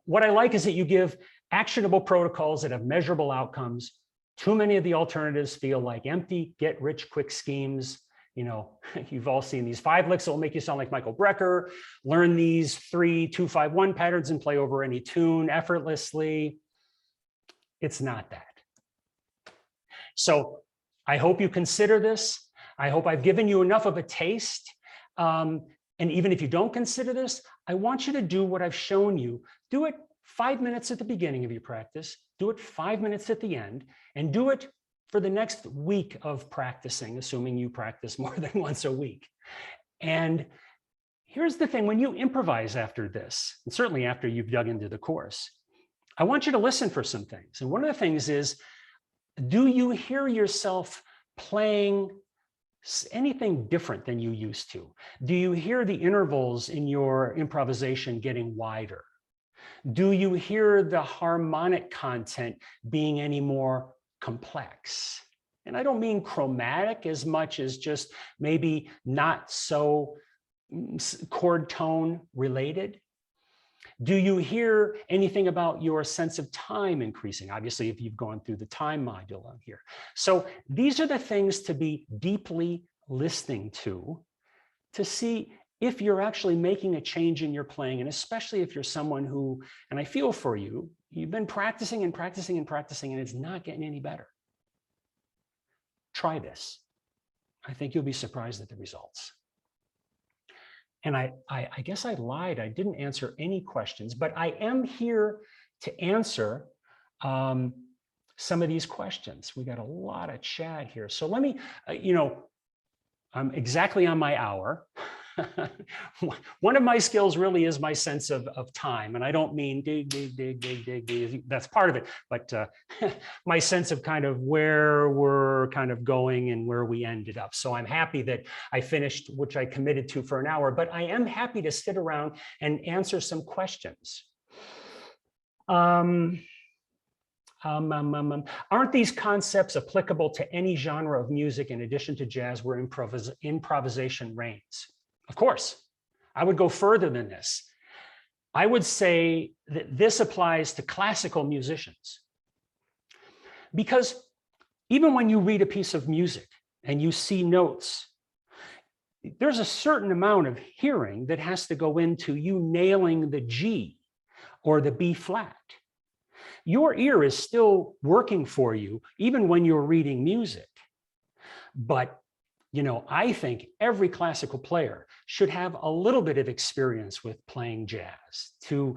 A: What I like is that you give actionable protocols that have measurable outcomes. Too many of the alternatives feel like empty, get-rich-quick schemes. You know, you've all seen these 5 licks that will make you sound like Michael Brecker. Learn these 3-2-5-1 patterns and play over any tune effortlessly. It's not that. So I hope you consider this. I hope I've given you enough of a taste. And even if you don't consider this, I want you to do what I've shown you. Do it 5 minutes at the beginning of your practice. Do it 5 minutes at the end, and do it for the next week of practicing, assuming you practice more than once a week. And here's the thing, when you improvise after this, and certainly after you've dug into the course, I want you to listen for some things. And one of the things is, do you hear yourself playing anything different than you used to? Do you hear the intervals in your improvisation getting wider? Do you hear the harmonic content being any more complex? And I don't mean chromatic as much as just maybe not so chord tone related. Do you hear anything about your sense of time increasing? Obviously, if you've gone through the time module on here. So these are the things to be deeply listening to see if you're actually making a change in your playing, and especially if you're someone who, and I feel for you, you've been practicing and practicing and practicing, and it's not getting any better. Try this. I think you'll be surprised at the results. And I guess I lied. I didn't answer any questions, but I am here to answer some of these questions. We got a lot of chat here. So let me, I'm exactly on my hour. One of my skills really is my sense of time. And I don't mean dig. That's part of it. But my sense of kind of where we're kind of going and where we ended up. So I'm happy that I finished, which I committed to for an hour, but I am happy to sit around and answer some questions. Aren't these concepts applicable to any genre of music in addition to jazz where improvisation reigns? Of course, I would go further than this. I would say that this applies to classical musicians. Because even when you read a piece of music and you see notes, there's a certain amount of hearing that has to go into you nailing the G or the B flat. Your ear is still working for you, even when you're reading music. But I think every classical player should have a little bit of experience with playing jazz to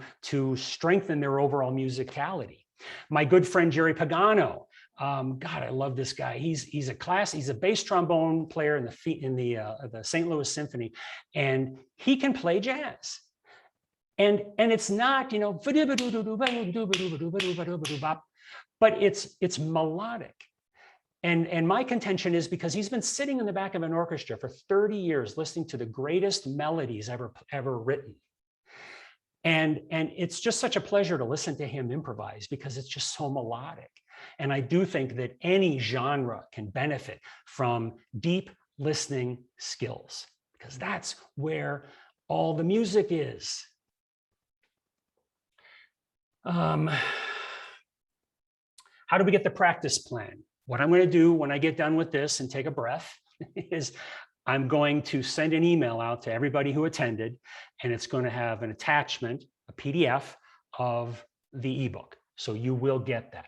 A: strengthen their overall musicality. My good friend Jerry Pagano, God, I love this guy. He's a bass trombone player in the St. Louis Symphony, and he can play jazz. And it's not, but it's melodic. And my contention is because he's been sitting in the back of an orchestra for 30 years listening to the greatest melodies ever written. And it's just such a pleasure to listen to him improvise because it's just so melodic. And I do think that any genre can benefit from deep listening skills because that's where all the music is. How do we get the practice plan? What I'm going to do when I get done with this and take a breath is I'm going to send an email out to everybody who attended, and it's going to have an attachment, a PDF of the ebook. So you will get that.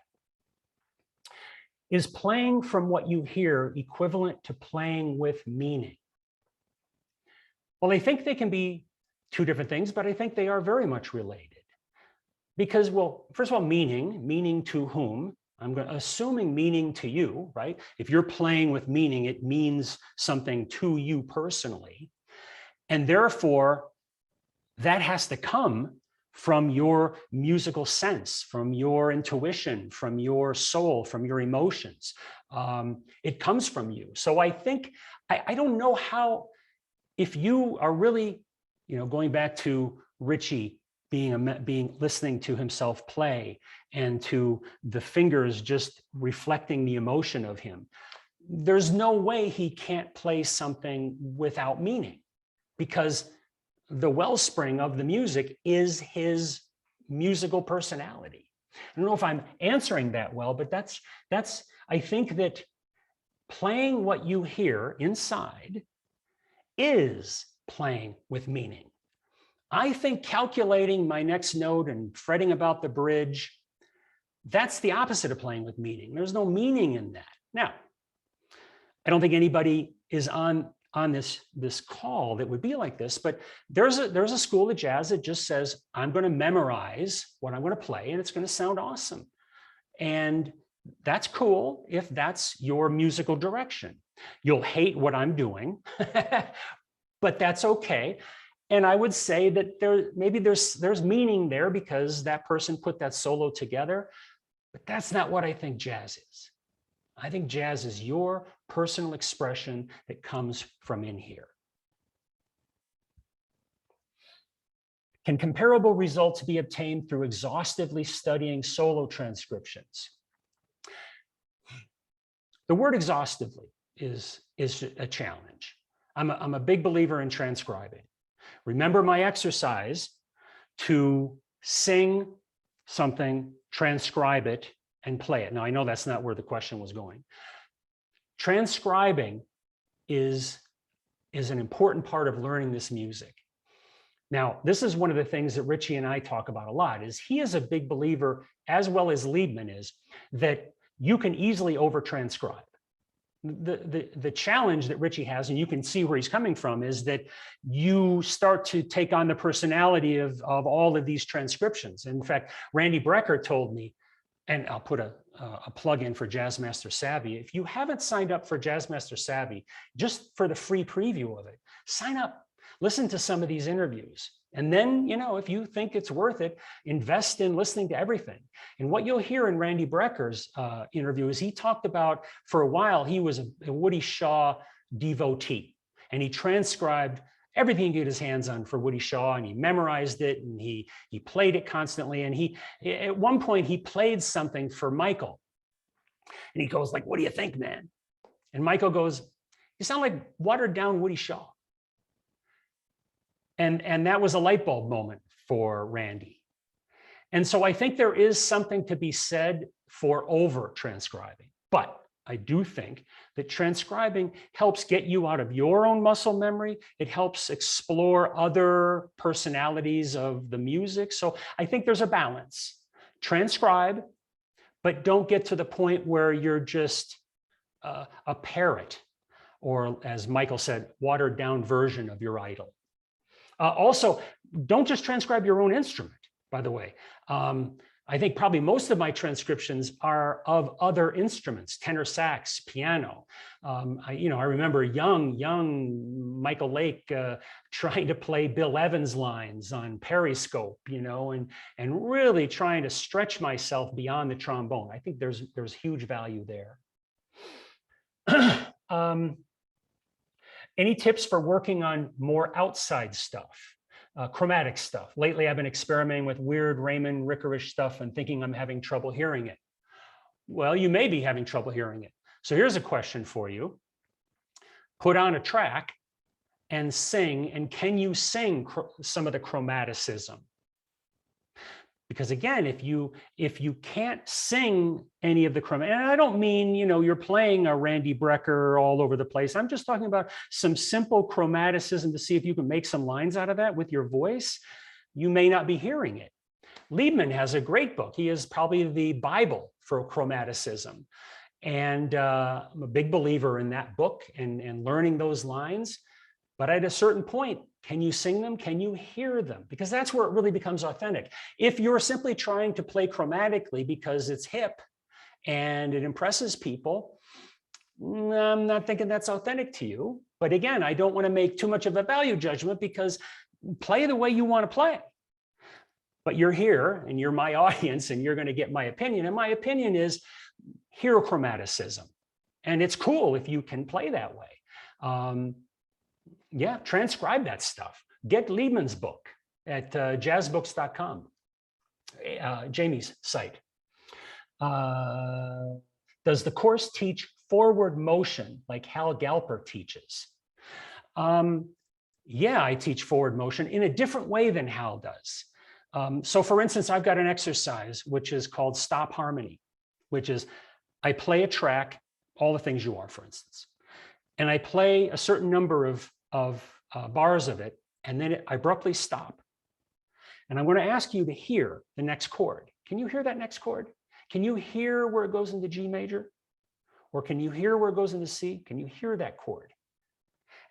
A: Is playing from what you hear equivalent to playing with meaning? Well, I think they can be two different things, but I think they are very much related. Because, well, first of all, meaning to whom? I'm assuming meaning to you, right? If you're playing with meaning, it means something to you personally. And therefore, that has to come from your musical sense, from your intuition, from your soul, from your emotions. It comes from you. So I think, I don't know how, if you are really, going back to Richie, listening to himself play and to the fingers just reflecting the emotion of him, there's no way he can't play something without meaning, because the wellspring of the music is his musical personality. I don't know if I'm answering that well, but that's I think that playing what you hear inside is playing with meaning. I think calculating my next note and fretting about the bridge, that's the opposite of playing with meaning. There's no meaning in that. Now, I don't think anybody is on this call that would be like this, but there's a school of jazz that just says, I'm going to memorize what I'm going to play and it's going to sound awesome. And That's cool if that's your musical direction. You'll hate what I'm doing, but that's okay. And I would say that maybe there's meaning there because that person put that solo together, but that's not what I think jazz is. I think jazz is your personal expression that comes from in here. Can comparable results be obtained through exhaustively studying solo transcriptions? The word exhaustively is a challenge. I'm a big believer in transcribing. Remember my exercise to sing something, transcribe it, and play it. Now, I know that's not where the question was going. Transcribing is an important part of learning this music. Now, this is one of the things that Richie and I talk about a lot, is he is a big believer, as well as Liebman is, that you can easily over-transcribe. The challenge that Richie has, and you can see where he's coming from, is that you start to take on the personality of all of these transcriptions. In fact, Randy Brecker told me, and I'll put a plug in for Jazzmaster Savvy. If you haven't signed up for Jazzmaster Savvy, just for the free preview of it, sign up, listen to some of these interviews. And then, you know, if you think it's worth it, invest in listening to everything. And what you'll hear in Randy Brecker's interview is he talked about, for a while, he was a Woody Shaw devotee, and he transcribed everything he could get his hands on for Woody Shaw, and he memorized it, and he played it constantly. And at one point, he played something for Michael. And he goes like, "What do you think, man?" And Michael goes, "You sound like watered down Woody Shaw." And that was a light bulb moment for Randy. And so I think there is something to be said for over transcribing, but I do think that transcribing helps get you out of your own muscle memory. It helps explore other personalities of the music. So I think there's a balance. Transcribe, but don't get to the point where you're just a parrot, or as Michael said, watered down version of your idol. Also, don't just transcribe your own instrument, by the way. I think probably most of my transcriptions are of other instruments, tenor sax, piano. I remember young Michael Lake trying to play Bill Evans lines on Periscope, and really trying to stretch myself beyond the trombone. I think there's huge value there. Any tips for working on more outside stuff, chromatic stuff? Lately, I've been experimenting with weird Raymond Rickerish stuff and thinking I'm having trouble hearing it. Well, you may be having trouble hearing it. So here's a question for you. Put on a track and sing, and can you sing some of the chromaticism? Because again, if you can't sing any of the chromatic, and I don't mean, you're playing a Randy Brecker all over the place. I'm just talking about some simple chromaticism to see if you can make some lines out of that with your voice. You may not be hearing it. Liebman has a great book. He is probably the Bible for chromaticism. And I'm a big believer in that book and learning those lines. But at a certain point, can you sing them? Can you hear them? Because that's where it really becomes authentic. If you're simply trying to play chromatically because it's hip and it impresses people, I'm not thinking that's authentic to you. But again, I don't want to make too much of a value judgment, because play the way you want to play. But you're here and you're my audience and you're going to get my opinion. And my opinion is hear chromaticism. And it's cool if you can play that way. Yeah, transcribe that stuff. Get Liebman's book at jazzbooks.com, Jamie's site. Does the course teach forward motion like Hal Galper teaches? Yeah, I teach forward motion in a different way than Hal does. So for instance, I've got an exercise which is called stop harmony, which is I play a track, all the things you are, for instance, and I play a certain number of bars of it, and then I abruptly stop. And I'm going to ask you to hear the next chord. Can you hear that next chord? Can you hear where it goes into G major? Or can you hear where it goes into C? Can you hear that chord?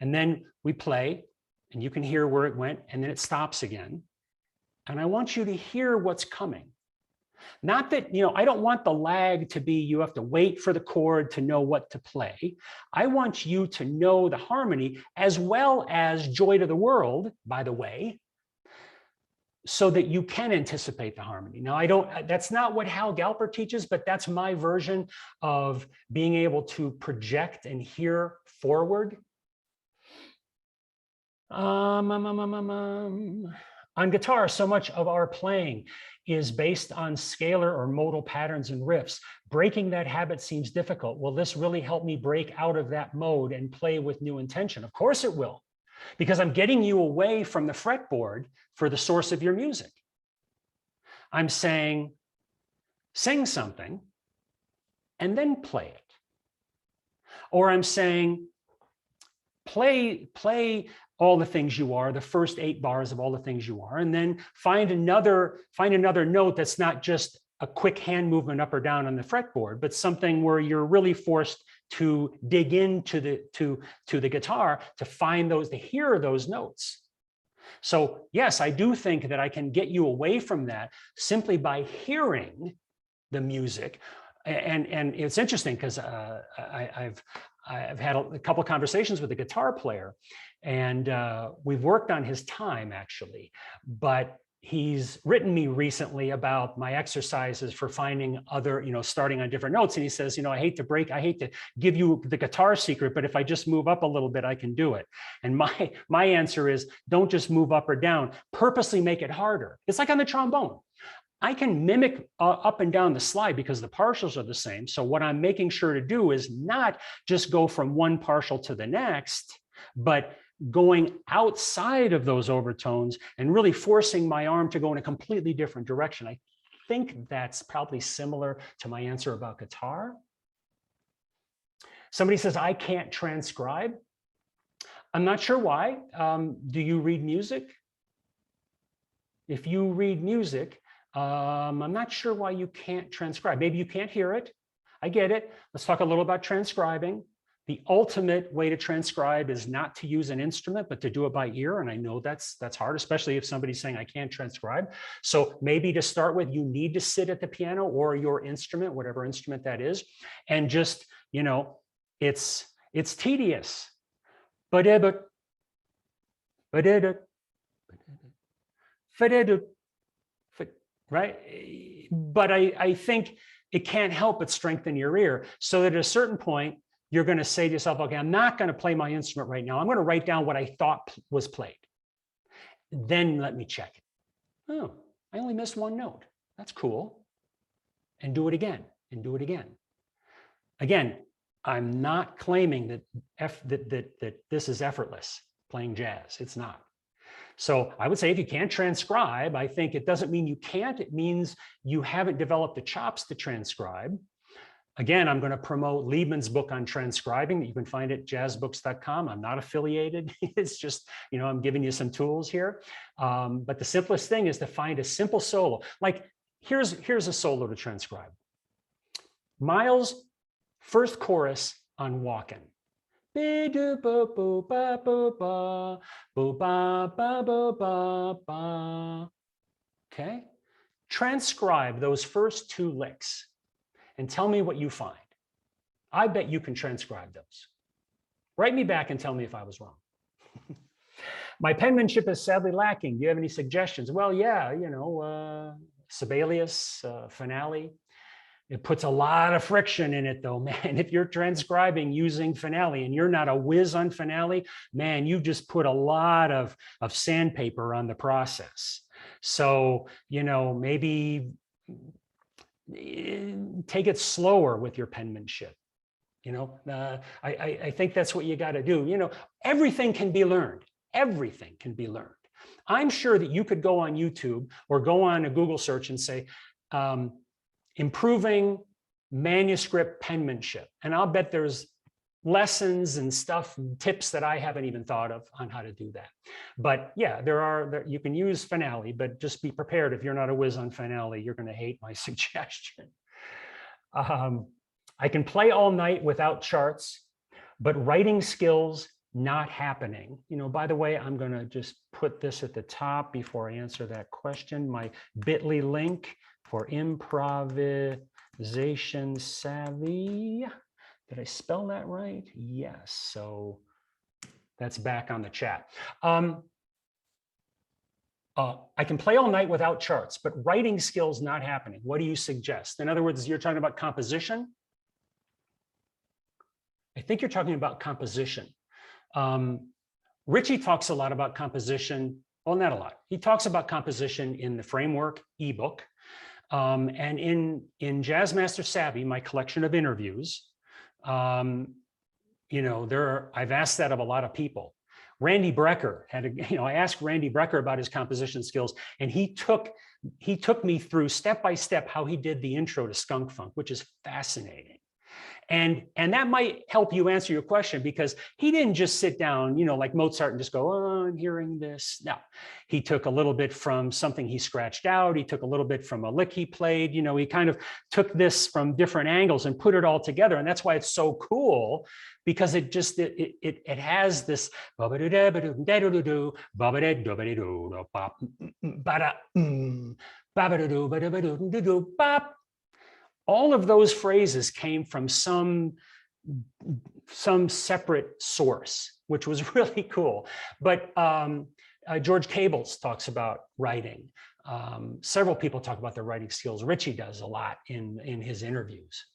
A: And then we play, and you can hear where it went, and then it stops again. And I want you to hear what's coming. Not that, I don't want the lag to be you have to wait for the chord to know what to play. I want you to know the harmony as well as Joy to the World, by the way, so that you can anticipate the harmony. Now, that's not what Hal Galper teaches, but that's my version of being able to project and hear forward. On guitar, so much of our playing is based on scalar or modal patterns and riffs. Breaking that habit seems difficult. Will this really help me break out of that mode and play with new intention? Of course it will, because I'm getting you away from the fretboard for the source of your music. I'm saying, sing something and then play it. Or I'm saying, play all the things you are, the first 8 bars of all the things you are, and then find another note that's not just a quick hand movement up or down on the fretboard, but something where you're really forced to dig into the guitar to find to hear those notes. So yes, I do think that I can get you away from that simply by hearing the music. And it's interesting because I've had a couple of conversations with a guitar player, and we've worked on his time actually, but he's written me recently about my exercises for finding other, starting on different notes. And he says, I hate to give you the guitar secret, but if I just move up a little bit, I can do it. And my answer is, don't just move up or down, purposely make it harder. It's like on the trombone. I can mimic up and down the slide because the partials are the same. So what I'm making sure to do is not just go from one partial to the next, but going outside of those overtones and really forcing my arm to go in a completely different direction. I think that's probably similar to my answer about guitar. Somebody says, I can't transcribe. I'm not sure why. Do you read music? If you read music, I'm not sure why you can't transcribe. Maybe you can't hear it. I get it. Let's talk a little about transcribing. The ultimate way to transcribe is not to use an instrument, but to do it by ear. And I know that's hard, especially if somebody's saying, I can't transcribe. So maybe to start with, you need to sit at the piano or your instrument, whatever instrument that is. And just, it's tedious. Right? But I think it can't help but strengthen your ear, so that at a certain point, you're going to say to yourself, okay, I'm not going to play my instrument right now. I'm going to write down what I thought was played. Then let me check it. Oh, I only missed one note. That's cool. And do it again, and do it again. Again, I'm not claiming that this is effortless, playing jazz. It's not. So I would say if you can't transcribe, I think it doesn't mean you can't. It means you haven't developed the chops to transcribe. Again, I'm going to promote Liebman's book on transcribing that you can find at jazzbooks.com. I'm not affiliated. It's just, I'm giving you some tools here. But the simplest thing is to find a simple solo. Like here's a solo to transcribe. Miles' first chorus on Walkin'. Okay. Transcribe those first 2 licks and tell me what you find. I bet you can transcribe those. Write me back and tell me if I was wrong. My penmanship is sadly lacking. Do you have any suggestions? Well, yeah, Sibelius, finale. It puts a lot of friction in it though, man. If you're transcribing using finale and you're not a whiz on finale, man, you just put a lot of sandpaper on the process. So, maybe take it slower with your penmanship. I think that's what you got to do. Everything can be learned. Everything can be learned. I'm sure that you could go on YouTube or go on a Google search and say, improving manuscript penmanship. And I'll bet there's lessons and stuff, tips that I haven't even thought of on how to do that. But yeah, you can use finale, but just be prepared. If you're not a whiz on finale, you're going to hate my suggestion. I can play all night without charts, but writing skills not happening. By the way, I'm going to just put this at the top before I answer that question. My bit.ly link for Improvisation Savvy. Did I spell that right? Yes. So that's back on the chat. I can play all night without charts, but writing skills not happening. What do you suggest? In other words, you're talking about composition? I think you're talking about composition. Richie talks a lot about composition. Well, not a lot. He talks about composition in the framework ebook. And in Jazz Master Savvy, my collection of interviews, you know, I've asked that of a lot of people. Randy Brecker had I asked Randy Brecker about his composition skills, and he took me through step by step how he did the intro to Skunk Funk, which is fascinating. And that might help you answer your question, because he didn't just sit down, you know, like Mozart and just go, oh, I'm hearing this. No, he took a little bit from something he scratched out. He took a little bit from a lick he played. You know, he kind of took this from different angles and put it all together. And that's why it's so cool, because it just, it has this all of those phrases came from some separate source, which was really cool. But George Cables talks about writing. Several people talk about their writing skills. Richie does a lot in his interviews.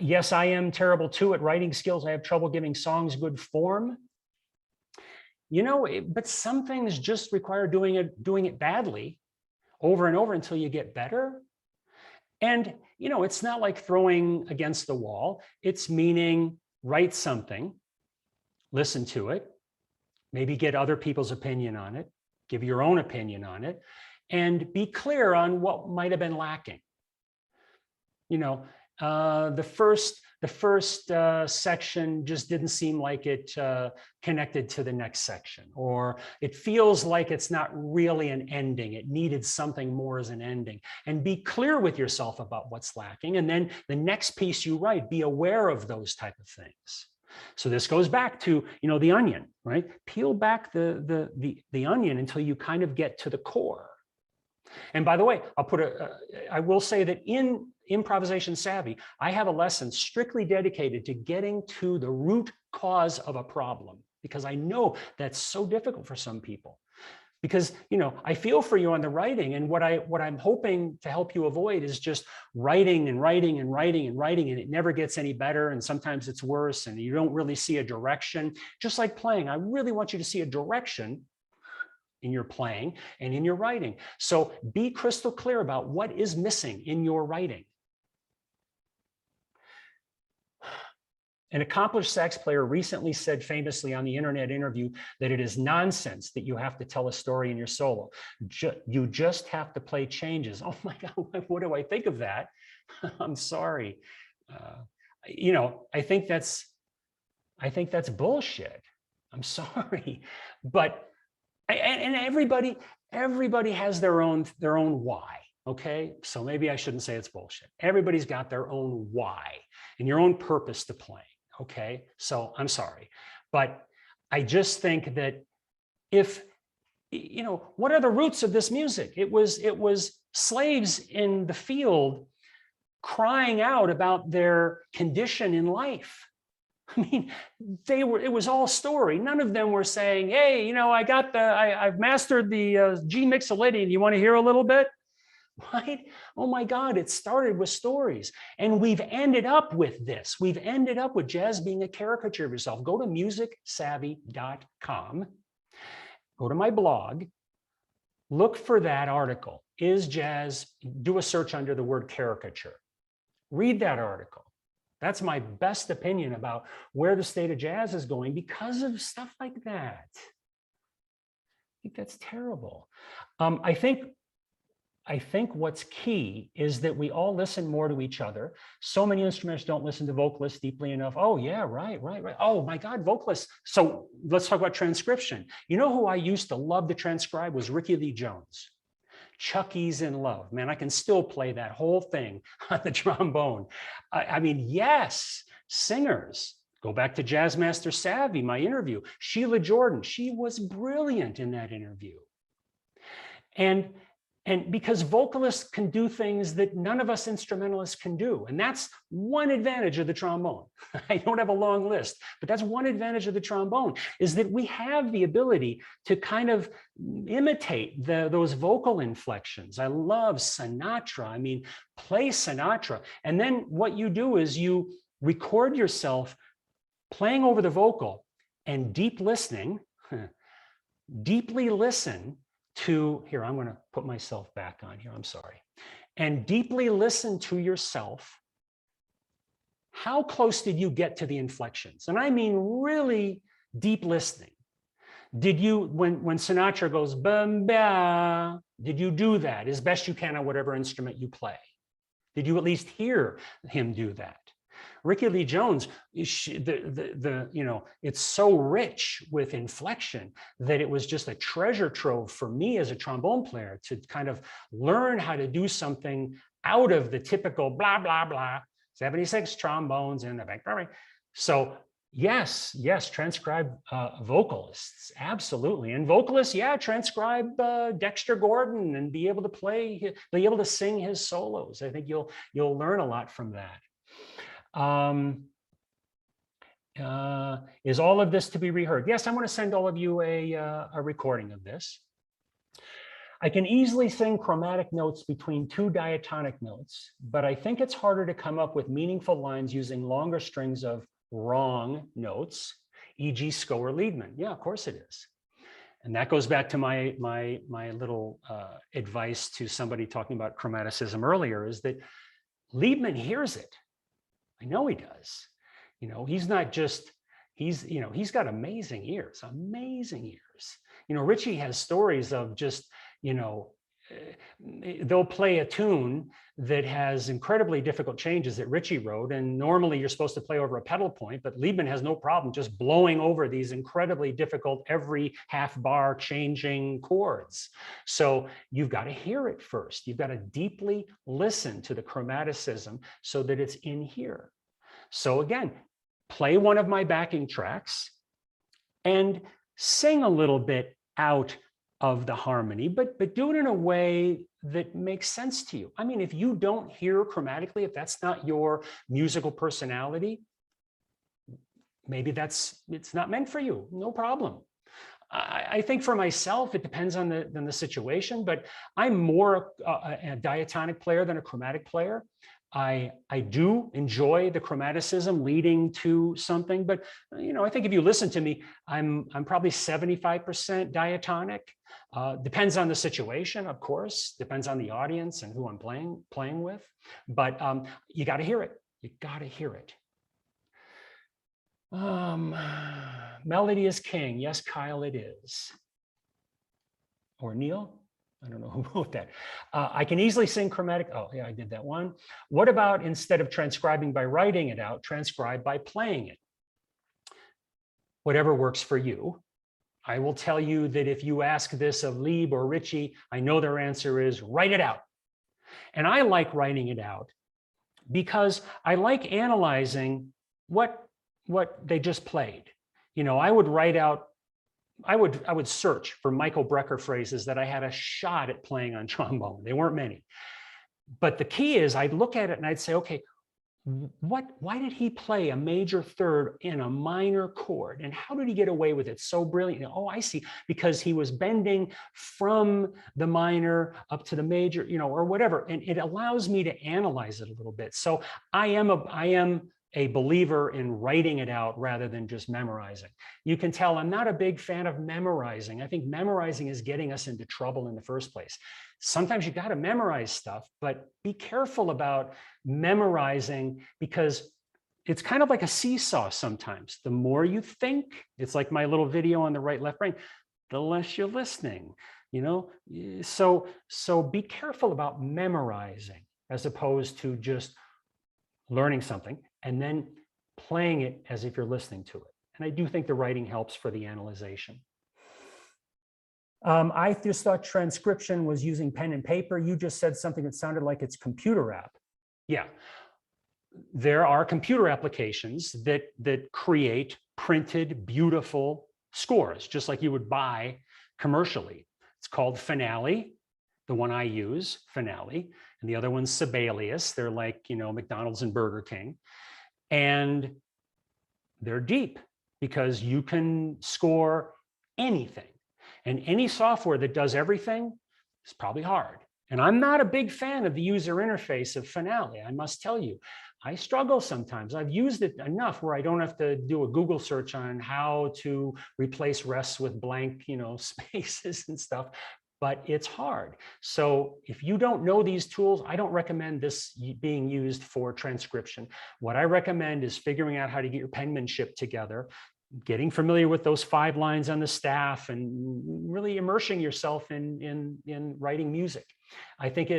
A: Yes, I am terrible too at writing skills. I have trouble giving songs good form. You know, but some things just require doing it badly over and over until you get better. And, you know, it's not like throwing against the wall. It's meaning write something, listen to it, maybe get other people's opinion on it, give your own opinion on it, and be clear on what might have been lacking. You know, the first section just didn't seem like it connected to the next section, or it feels like it's not really an ending. It needed something more as an ending. And be clear with yourself about what's lacking. And then the next piece you write, be aware of those type of things. So this goes back to, you know, the onion, right? Peel back the onion until you kind of get to the core. And by the way, I will say that in Improvisation Savvy, I have a lesson strictly dedicated to getting to the root cause of a problem, because I know that's so difficult for some people. Because, you know, I feel for you on the writing, and what I'm hoping to help you avoid is just writing and writing and writing and writing, and it never gets any better, and sometimes it's worse, and you don't really see a direction. Just like playing, I really want you to see a direction in your playing and in your writing. So be crystal clear about what is missing in your writing. An accomplished sax player recently said famously on the internet interview that it is nonsense that you have to tell a story in your solo. You just have to play changes. Oh my God, what do I think of that? I'm sorry. You know, I think that's bullshit. I'm sorry, but and everybody has their own why. Okay, so maybe I shouldn't say it's bullshit. Everybody's got their own why and your own purpose to play. Okay, so I'm sorry, but I just think that if, you know, what are the roots of this music? It was slaves in the field crying out about their condition in life. I mean, it was all story. None of them were saying, hey, you know, I've mastered the G Mixolydian. You want to hear a little bit? Right? Oh my God, it started with stories. And we've ended up with this. We've ended up with jazz being a caricature of yourself. Go to musicsavvy.com, go to my blog, look for that article. Is jazz, do a search under the word caricature. Read that article. That's my best opinion about where the state of jazz is going because of stuff like that. I think that's terrible. I think what's key is that we all listen more to each other. So many instrumentalists don't listen to vocalists deeply enough. Oh yeah, right. Oh my God, vocalists. So let's talk about transcription. You know who I used to love to transcribe was Ricky Lee Jones. Chucky's in Love. Man, I can still play that whole thing on the trombone. I mean, yes, singers, Go back to Jazzmaster Savvy, my interview. Sheila Jordan, she was brilliant in that interview. And because vocalists can do things that none of us instrumentalists can do. And that's one advantage of the trombone. I don't have a long list, but that's one advantage of the trombone, is that we have the ability to kind of imitate those vocal inflections. I love Sinatra. I mean, play Sinatra. And then what you do is you record yourself playing over the vocal and deeply listen to, here, I'm going to put myself back on here, I'm sorry, and deeply listen to yourself. How close did you get to the inflections? And I mean really deep listening. Did you, when Sinatra goes, bum, ba, did you do that as best you can on whatever instrument you play? Did you at least hear him do that? Ricky Lee Jones, it's so rich with inflection that it was just a treasure trove for me as a trombone player to kind of learn how to do something out of the typical blah, blah, blah, 76 trombones in the back. So yes, transcribe vocalists, absolutely. And vocalists, yeah, transcribe Dexter Gordon and be able to sing his solos. I think you'll learn a lot from that. Is all of this to be reheard? Yes, I'm going to send all of you a recording of this. I can easily sing chromatic notes between two diatonic notes, but I think it's harder to come up with meaningful lines using longer strings of wrong notes, e.g. Sco or Liedman. Yeah, of course it is. And that goes back to my little advice to somebody talking about chromaticism earlier, is that Liedman hears it. I know he does. He's not just, he's got amazing ears. Richie has stories of just, they'll play a tune that has incredibly difficult changes that Richie wrote. And normally you're supposed to play over a pedal point, but Liedman has no problem just blowing over these incredibly difficult, every half bar changing chords. So you've got to hear it first. You've got to deeply listen to the chromaticism so that it's in here. So again, play one of my backing tracks and sing a little bit out of the harmony, but do it in a way that makes sense to you. I mean, if you don't hear chromatically, if that's not your musical personality, maybe it's not meant for you. No problem. I think for myself, it depends on the situation, but I'm more a diatonic player than a chromatic player. I do enjoy the chromaticism leading to something, but I think if you listen to me, I'm probably 75% diatonic. Depends on the situation, of course. Depends on the audience and who I'm playing with. But you got to hear it. You got to hear it. Melody is king. Yes, Kyle, it is. Or Neil. I don't know who wrote that. I can easily sing chromatic. Oh, yeah, I did that one. What about instead of transcribing by writing it out, transcribe by playing it? Whatever works for you. I will tell you that if you ask this of Lieb or Richie, I know their answer is write it out. And I like writing it out because I like analyzing what they just played. I would write out, I would search for Michael Brecker phrases that I had a shot at playing on trombone. They weren't many. But the key is I'd look at it and I'd say, okay, why did he play a major third in a minor chord? And how did he get away with it so brilliantly? Oh, I see, because he was bending from the minor up to the major, or whatever. And it allows me to analyze it a little bit. So I am a believer in writing it out rather than just memorizing. You can tell I'm not a big fan of memorizing. I think memorizing is getting us into trouble in the first place. Sometimes you got to memorize stuff, but be careful about memorizing because it's kind of like a seesaw sometimes. The more you think, it's like my little video on the right left brain, the less you're listening, So be careful about memorizing as opposed to just learning something and then playing it as if you're listening to it. And I do think the writing helps for the analyzation. I just thought transcription was using pen and paper. You just said something that sounded like it's computer app. Yeah. there are computer applications that create printed, beautiful scores, just like you would buy commercially. It's called Finale, the one I use, Finale, and the other one's Sibelius. They're like, you know, McDonald's and Burger King. And they're deep because you can score anything. And any software that does everything is probably hard. And I'm not a big fan of the user interface of Finale, I must tell you. I struggle sometimes. I've used it enough where I don't have to do a Google search on how to replace rests with blank, you know, spaces and stuff, but it's hard. So if you don't know these tools, I don't recommend this being used for transcription. What I recommend is figuring out how to get your penmanship together, getting familiar with those 5 lines on the staff, and really immersing yourself in writing music. I think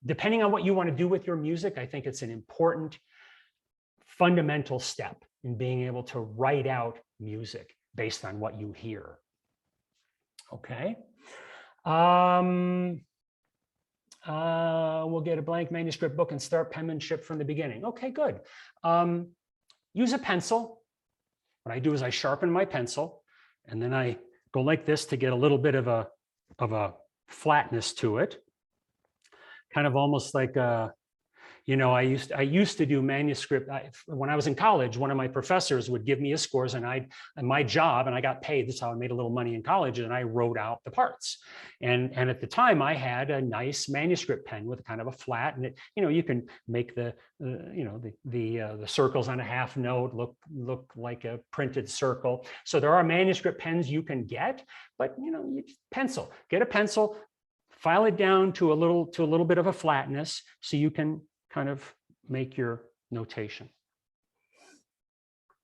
A: depending on what you want to do with your music, I think it's an important fundamental step in being able to write out music based on what you hear. Okay. We'll get a blank manuscript book and start penmanship from the beginning. Okay, good. Use a pencil. What I do is I sharpen my pencil, and then I go like this to get a little bit of a flatness to it. Kind of almost like you know, I used to do manuscript. When I was in college, one of my professors would give me his scores, and my job, and I got paid. That's how I made a little money in college. And I wrote out the parts. And at the time, I had a nice manuscript pen with kind of a flat, and it, you know, you can make the circles on a half note look like a printed circle. So there are manuscript pens you can get, but you know, get a pencil, file it down to a little bit of a flatness, so you can kind of make your notation.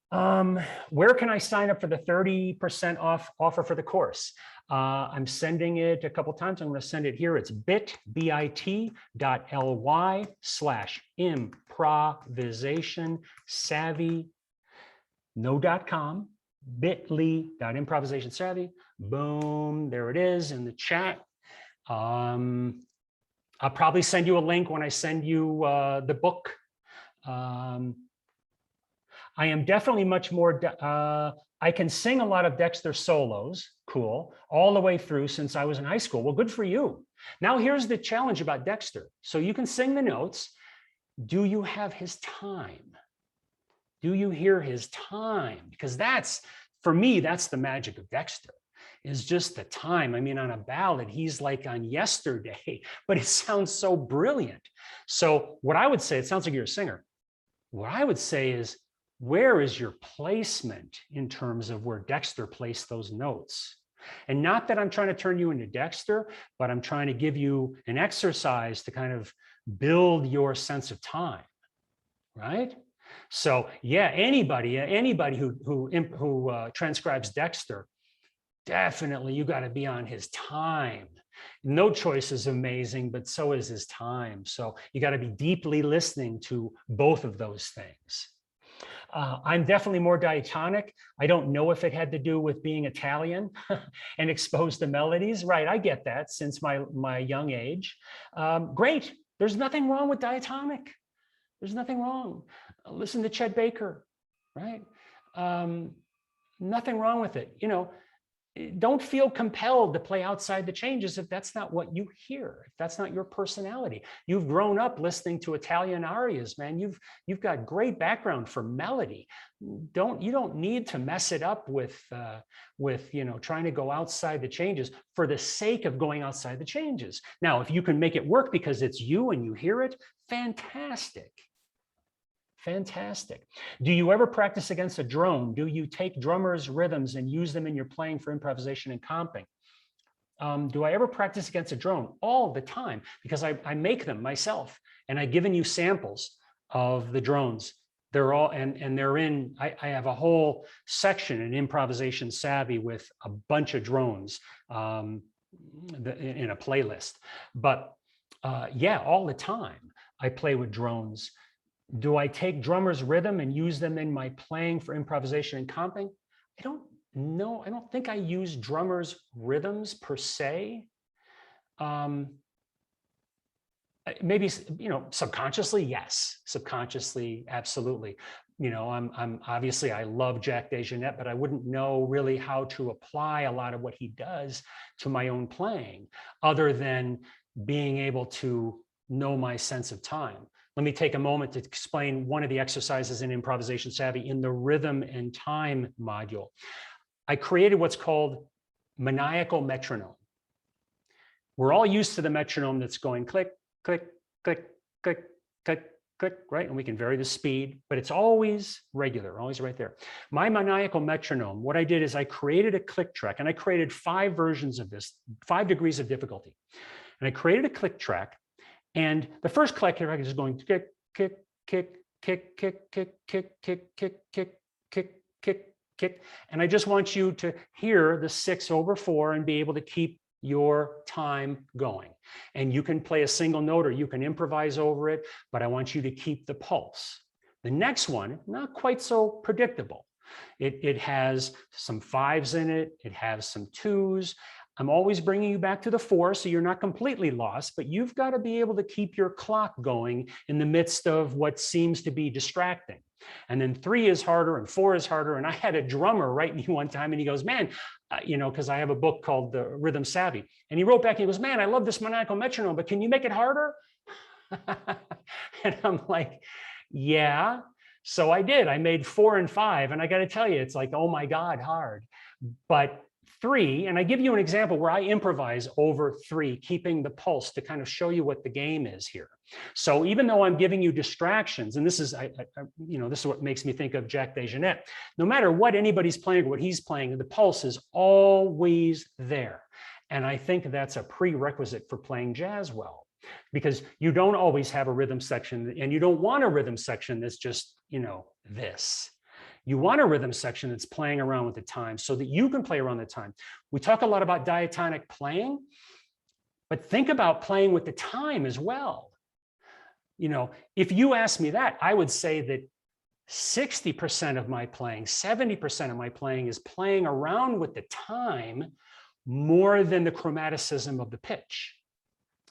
A: Where can I sign up for the 30% off offer for the course? I'm sending it a couple times. I'm going to send it here. It's bit.ly/improvisation savvy, no.com, bit.ly.improvisation savvy. Boom, there it is in the chat. I'll probably send you a link when I send you the book. I am definitely much more, I can sing a lot of Dexter solos, cool, all the way through since I was in high school. Well, good for you. Now here's the challenge about Dexter. So you can sing the notes. Do you have his time? Do you hear his time? Because that's, for me, that's the magic of Dexter. Is just the time. I mean, on a ballad, he's like on yesterday, but it sounds so brilliant. So what I would say, it sounds like you're a singer. What I would say is, where is your placement in terms of where Dexter placed those notes? And not that I'm trying to turn you into Dexter, but I'm trying to give you an exercise to kind of build your sense of time, right? So yeah, anybody who transcribes Dexter, definitely, you got to be on his time. No Choice is amazing, but so is his time. So you got to be deeply listening to both of those things. I'm definitely more diatonic. I don't know if it had to do with being Italian and exposed to melodies. Right, I get that since my young age. Great, there's nothing wrong with diatonic. There's nothing wrong. Listen to Chet Baker, right? Nothing wrong with it. You know, don't feel compelled to play outside the changes if that's not what you hear, if that's not your personality. You've grown up listening to Italian arias, man. You've got great background for melody. You don't need to mess it up with you know, trying to go outside the changes for the sake of going outside the changes. Now, if you can make it work because it's you and you hear it, fantastic. Fantastic. Do you ever practice against a drone? Do you take drummers' rhythms and use them in your playing for improvisation and comping? Do I ever practice against a drone? All the time, because I make them myself, and I've given you samples of the drones. They're all, and they're in, I have a whole section in Improvisation Savvy with a bunch of drones in a playlist. But yeah, all the time I play with drones. Do I take drummers' rhythm and use them in my playing for improvisation and comping? I don't know. I don't think I use drummers' rhythms per se. Maybe, subconsciously, yes. Subconsciously, absolutely. I'm obviously, I love Jack DeJohnette, but I wouldn't know really how to apply a lot of what he does to my own playing, other than being able to know my sense of time. Let me take a moment to explain one of the exercises in Improvisation Savvy in the rhythm and time module. I created what's called maniacal metronome. We're all used to the metronome that's going click, click, click, click, click, click, right? And we can vary the speed, but it's always regular, always right there. My maniacal metronome, what I did is I created a click track, and I created 5 versions of this, 5 degrees of difficulty. And I created a click track, and the first click track is going kick, kick, kick, kick, kick, kick, kick, kick, kick, kick, kick, kick, kick. And I just want you to hear the 6/4 and be able to keep your time going. And you can play a single note or you can improvise over it, but I want you to keep the pulse. The next one, not quite so predictable. It has some 5s in it. It has some 2s. I'm always bringing you back to the 4, so you're not completely lost, but you've got to be able to keep your clock going in the midst of what seems to be distracting. And then 3 is harder and 4 is harder. And I had a drummer write me one time and he goes, man, because I have a book called The Rhythm Savvy. And he wrote back, he goes, man, I love this maniacal metronome, but can you make it harder? And I'm like, yeah. So I did. I made 4 and 5. And I got to tell you, it's like, oh my God, hard. But 3, and I give you an example where I improvise over 3, keeping the pulse to kind of show you what the game is here. So even though I'm giving you distractions, and this is, this is what makes me think of Jack DeJohnette, no matter what anybody's playing, what he's playing, the pulse is always there. And I think that's a prerequisite for playing jazz well, because you don't always have a rhythm section, and you don't want a rhythm section that's just, this. You want a rhythm section that's playing around with the time so that you can play around the time. We talk a lot about diatonic playing, but think about playing with the time as well. If you ask me that, I would say that 60% of my playing, 70% of my playing is playing around with the time more than the chromaticism of the pitch.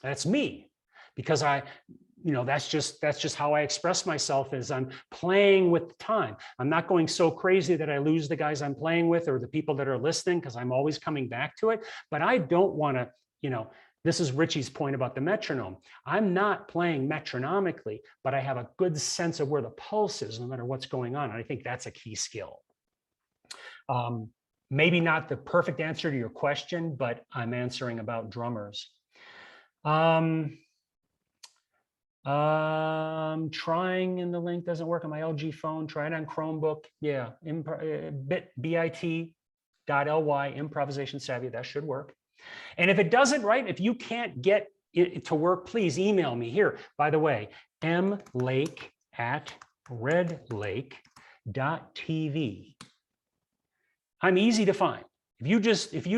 A: That's me, because that's just how I express myself, is I'm playing with time. I'm not going so crazy that I lose the guys I'm playing with or the people that are listening, because I'm always coming back to it. But I don't want to, this is Richie's point about the metronome. I'm not playing metronomically, but I have a good sense of where the pulse is no matter what's going on. And I think that's a key skill. Maybe not the perfect answer to your question, but I'm answering about drummers. Trying, and the link doesn't work on my LG phone. Try it on Chromebook. Yeah, bit.ly, Improvisation Savvy. That should work. And if it doesn't, right, if you can't get it to work, please email me here. By the way, mlake@redlake.tv. I'm easy to find. If you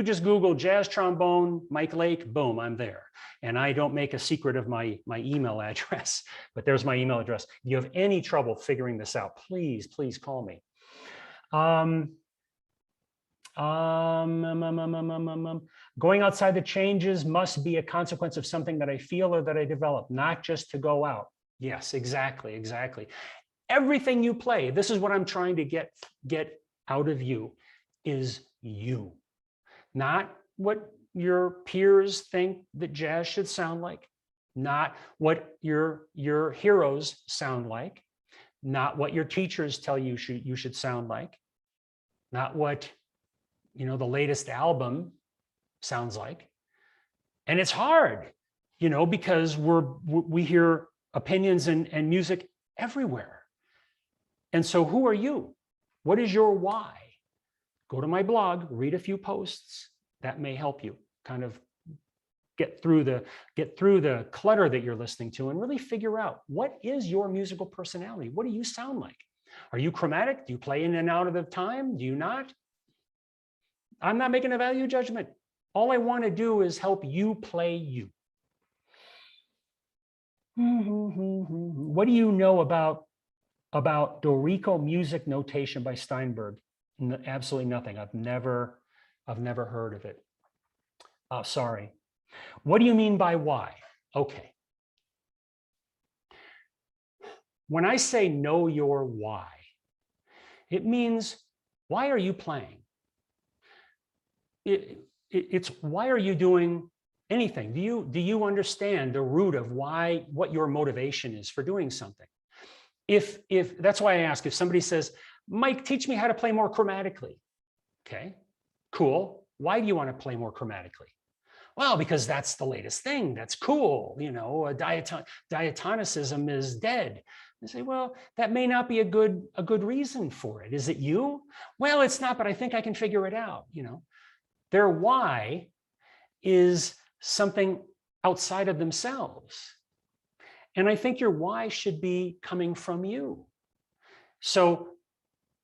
A: just Google jazz trombone, Mike Lake, boom, I'm there. And I don't make a secret of my email address, but there's my email address. If you have any trouble figuring this out, please call me. Going outside the changes must be a consequence of something that I feel or that I develop, not just to go out. Yes, exactly. Everything you play, this is what I'm trying to get out of you, is you. Not what your peers think that jazz should sound like, not what your heroes sound like, not what your teachers tell you you should sound like, not what the latest album sounds like. And it's hard, because we hear opinions and music everywhere. And so who are you? What is your why? Go to my blog, read a few posts. That may help you kind of get through the clutter that you're listening to and really figure out, what is your musical personality? What do you sound like? Are you chromatic? Do you play in and out of the time? Do you not? I'm not making a value judgment. All I want to do is help you play you. What do you know about Dorico music notation by Steinberg? Absolutely nothing. I've never heard of it. Sorry. What do you mean by why? Okay. when I say know your why, it means, why are you playing? It's why are you doing anything? Do you understand the root of what your motivation is for doing something? If that's why I ask, if somebody says, Mike, teach me how to play more chromatically. Okay, cool. Why do you want to play more chromatically? Well, because that's the latest thing. That's cool. You know, diatonicism is dead. I say, well, that may not be a good reason for it. Is it you? Well, it's not, but I think I can figure it out. You know, their why is something outside of themselves. And I think your why should be coming from you. So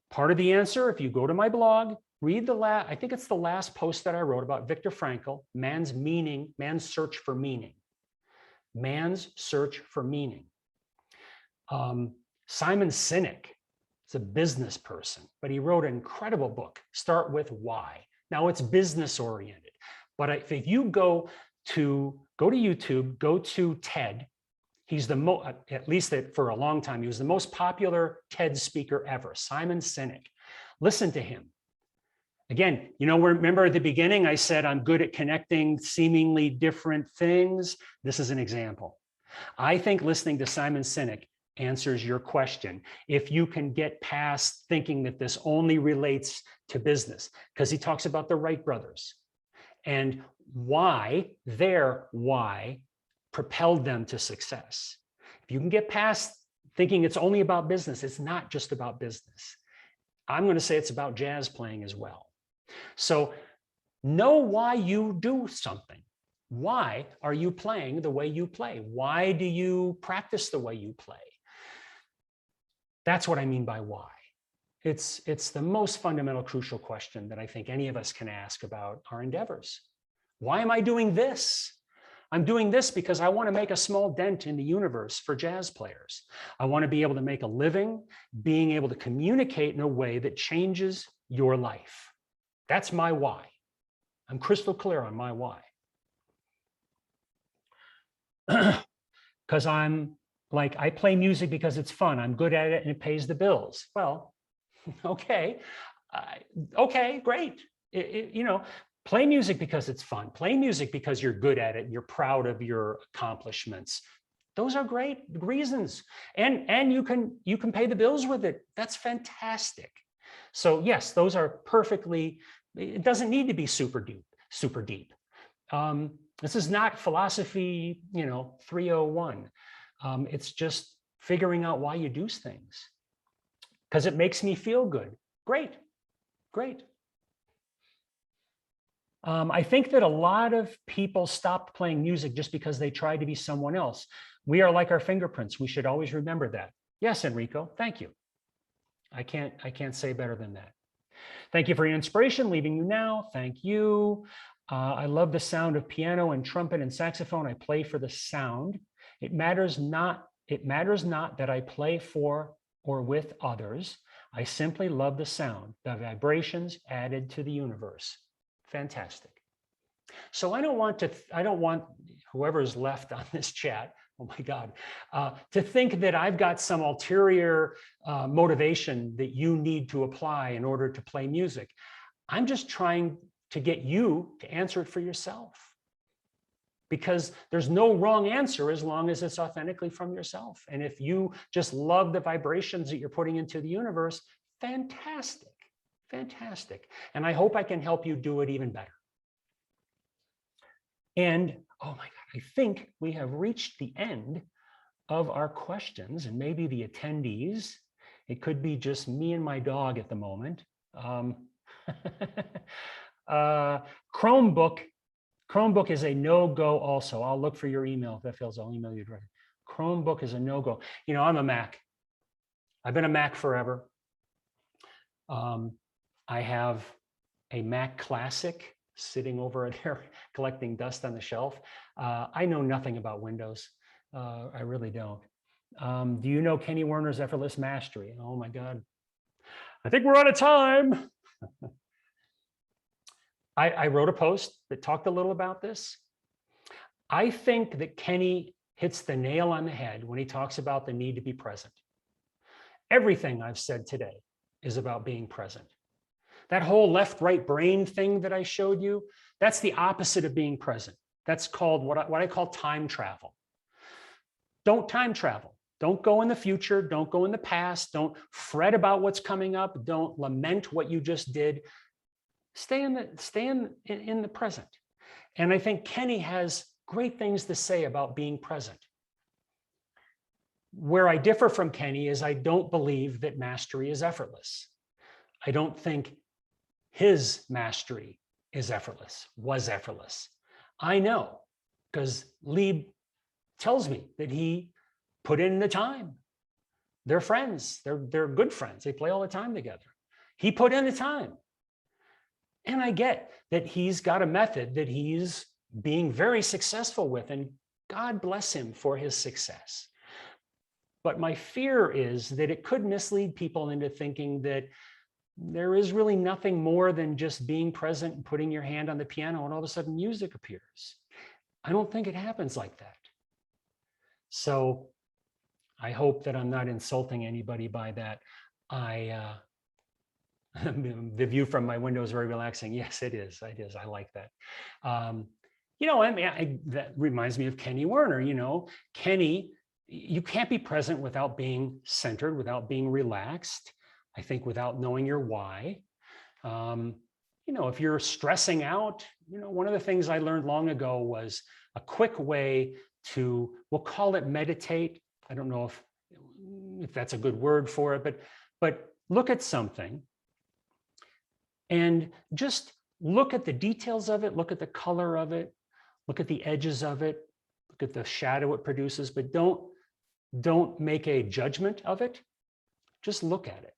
A: part of the answer, if you go to my blog, read I think it's the last post that I wrote about Viktor Frankl, man's search for meaning. Man's search for meaning. Simon Sinek is a business person, but he wrote an incredible book, Start With Why. Now it's business oriented, but if you go to YouTube, go to TED, he's at least for a long time, he was the most popular TED speaker ever, Simon Sinek. Listen to him. Again, you know, remember at the beginning, I said, I'm good at connecting seemingly different things. This is an example. I think listening to Simon Sinek answers your question. If you can get past thinking that this only relates to business, because he talks about the Wright brothers and their why propelled them to success. If you can get past thinking it's only about business, it's not just about business. I'm going to say it's about jazz playing as well. So know why you do something. Why are you playing the way you play? Why do you practice the way you play? That's what I mean by why. It's the most fundamental, crucial question that I think any of us can ask about our endeavors. Why am I doing this? I'm doing this because I want to make a small dent in the universe for jazz players. I want to be able to make a living, being able to communicate in a way that changes your life. That's my why. I'm crystal clear on my why. Because I'm like, I play music because it's fun. I'm good at it and it pays the bills. Well, okay. Okay, great. You know, play music because it's fun. Play music because you're good at it and you're proud of your accomplishments. Those are great reasons. And you can pay the bills with it. That's fantastic. So yes, those are perfectly, it doesn't need to be super deep. This is not philosophy, 301. It's just figuring out why you do things. Because it makes me feel good. Great. I think that a lot of people stopped playing music just because they tried to be someone else. We are like our fingerprints. We should always remember that. Yes, Enrico, thank you. I can't say better than that. Thank you for your inspiration. Leaving you now. Thank you. I love the sound of piano and trumpet and saxophone. I play for the sound. It matters not that I play for or with others. I simply love the sound, the vibrations added to the universe. Fantastic. So I don't want whoever's left on this chat, oh my God, to think that I've got some ulterior motivation that you need to apply in order to play music. I'm just trying to get you to answer it for yourself. Because there's no wrong answer as long as it's authentically from yourself. And if you just love the vibrations that you're putting into the universe, fantastic, fantastic. And I hope I can help you do it even better. And oh my God, I think we have reached the end of our questions and maybe the attendees. It could be just me and my dog at the moment. Chromebook is a no-go also. I'll look for your email if that fails. I'll email you directly. Chromebook is a no-go. I'm a Mac. I've been a Mac forever. I have a Mac Classic sitting over there collecting dust on the shelf. I know nothing about Windows. I really don't. Do you know Kenny Werner's Effortless Mastery? Oh my God. I think we're out of time. I wrote a post that talked a little about this. I think that Kenny hits the nail on the head when he talks about the need to be present. Everything I've said today is about being present. That whole left-right brain thing that I showed you, that's the opposite of being present. That's called what I call time travel. Don't time travel. Don't go in the future. Don't go in the past. Don't fret about what's coming up. Don't lament what you just did. Stay in the present. And I think Kenny has great things to say about being present. Where I differ from Kenny is I don't believe that mastery is effortless. I don't think his mastery is effortless, was effortless. I know, because Lieb tells me that he put in the time. They're friends. They're good friends. They play all the time together. He put in the time. And I get that he's got a method that he's being very successful with, and God bless him for his success. But my fear is that it could mislead people into thinking that there is really nothing more than just being present and putting your hand on the piano and all of a sudden music appears. I don't think it happens like that. So I hope that I'm not insulting anybody by that. The view from my window is very relaxing. Yes, it is. It is. I like that. That reminds me of Kenny Werner. Kenny, you can't be present without being centered, without being relaxed. I think without knowing your why. If you're stressing out, one of the things I learned long ago was a quick way to, we'll call it meditate. I don't know if that's a good word for it, but look at something and just look at the details of it, look at the color of it, look at the edges of it, look at the shadow it produces, but don't make a judgment of it. Just look at it.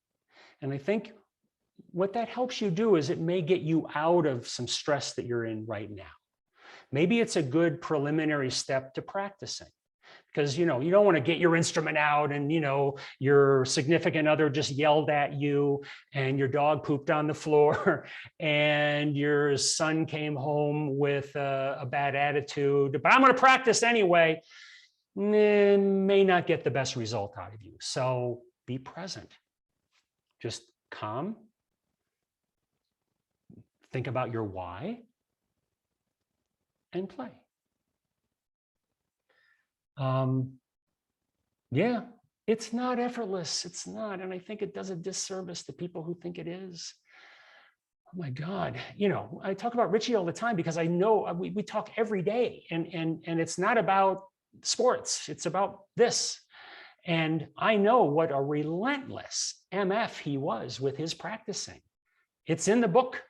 A: And I think what that helps you do is it may get you out of some stress that you're in right now. Maybe it's a good preliminary step to practicing, because you don't want to get your instrument out and your significant other just yelled at you and your dog pooped on the floor and your son came home with a bad attitude, but I'm going to practice anyway. May not get the best result out of you. So be present. Just calm. Think about your why and play. Yeah, it's not effortless. It's not. And I think it does a disservice to people who think it is. Oh my God. I talk about Richie all the time because I know we talk every day and it's not about sports. It's about this. And I know what a relentless MF he was with his practicing. It's in the book.